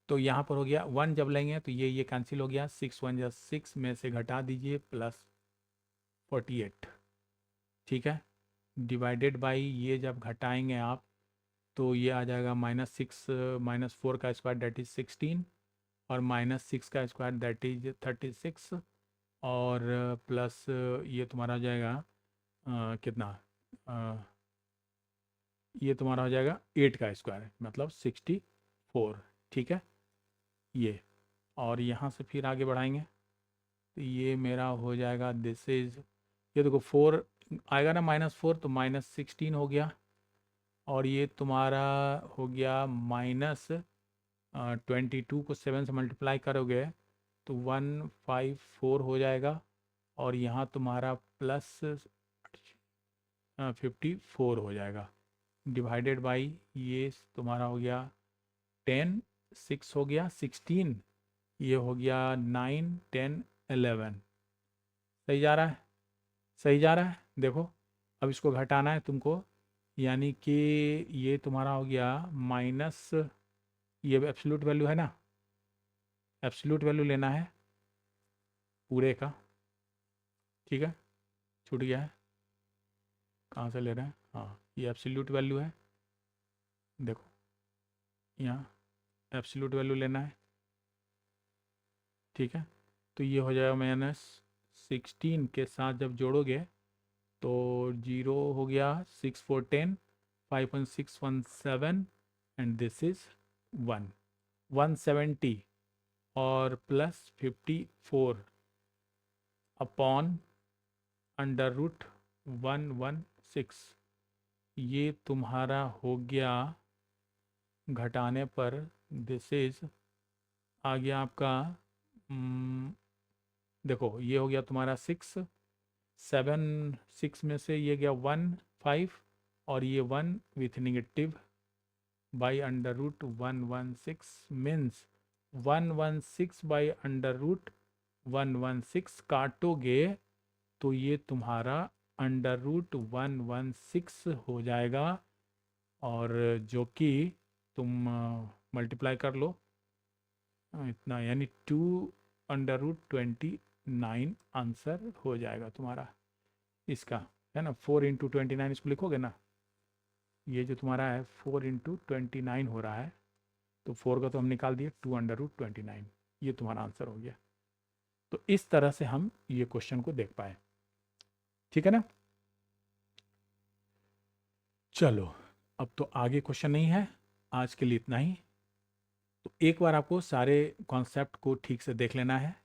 तो यहाँ पर हो गया 1 जब लेंगे तो ये कैंसिल हो गया, 6 1 जा 6 में से घटा दीजिए +48, ठीक है। डिवाइडेड बाई ये जब घटाएंगे आप तो ये आ जाएगा -6 -4 का स्क्वायर दैट इज 16, और -6 का स्क्वायर दैट इज 36, और प्लस ये तुम्हारा हो जाएगा कितना, ये तुम्हारा हो जाएगा 8 का स्क्वायर मतलब 64, ठीक है ये। और यहाँ से फिर आगे बढ़ाएंगे तो ये मेरा हो जाएगा दिस इज, ये देखो 4 आएगा ना -4 तो -16 हो गया, और ये तुम्हारा हो गया -22 को 7 से मल्टीप्लाई करोगे तो 154 हो जाएगा, और यहाँ तुम्हारा +54 हो जाएगा, डिवाइडेड बाई ये तुम्हारा हो गया 10 6 हो गया 16, ये हो गया 9 10 11, सही जा रहा है, सही जा रहा है। देखो अब इसको घटाना है तुमको, यानी कि ये तुम्हारा हो गया माइनस, ये एब्सोल्यूट वैल्यू है ना, एब्सोल्यूट वैल्यू लेना है पूरे का, ठीक है, छूट गया है, कहाँ से ले रहे हैं, हाँ ये एब्सोल्यूट वैल्यू है, देखो यहाँ एब्सोल्यूट वैल्यू लेना है, ठीक है। तो ये हो जाएगा -16 के साथ जब जोड़ोगे तो 0 हो गया, 6 4 10, 5.617 एंड दिस इज 1, 170 और प्लस 54 अपॉन √116, ये तुम्हारा हो गया घटाने पर, दिस इज आ गया आपका देखो ये हो गया तुम्हारा 6 7, 6 में से ये गया 1 5 और ये 1 with negative by √116 means 116 by √116 काटोगे तो ये तुम्हारा √116 हो जाएगा, और जो कि तुम मल्टीप्लाई कर लो इतना, यानी 2√29 आंसर हो जाएगा तुम्हारा इसका, है ना। 4 × 29 इसको लिखोगे ना, ये जो तुम्हारा है 4 × 29 हो रहा है, तो 4 का तो हम निकाल दिए, 2√29, ये तुम्हारा आंसर हो गया। तो इस तरह से हम ये क्वेश्चन को देख पाए, ठीक है ना। चलो अब तो आगे क्वेश्चन नहीं है, आज के लिए इतना ही। तो एक बार आपको सारे कॉन्सेप्ट को ठीक से देख लेना है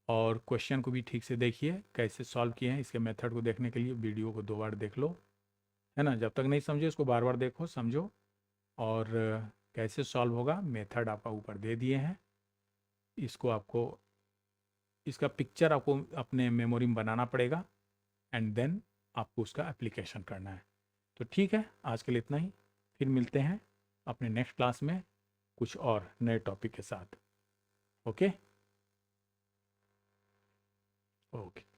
और क्वेश्चन को भी ठीक से देखिए कैसे सॉल्व किए हैं। इसके मेथड को देखने के लिए वीडियो को 2 बार देख लो, है ना। जब तक नहीं समझे इसको बार बार देखो, समझो, और कैसे सॉल्व होगा मेथड आपका ऊपर दे दिए हैं। इसको आपको, इसका पिक्चर आपको अपने मेमोरी में बनाना पड़ेगा एंड देन आपको उसका एप्लीकेशन करना है। तो ठीक है, आज के लिए इतना ही, फिर मिलते हैं अपने नेक्स्ट क्लास में कुछ और नए टॉपिक के साथ। Okay okay.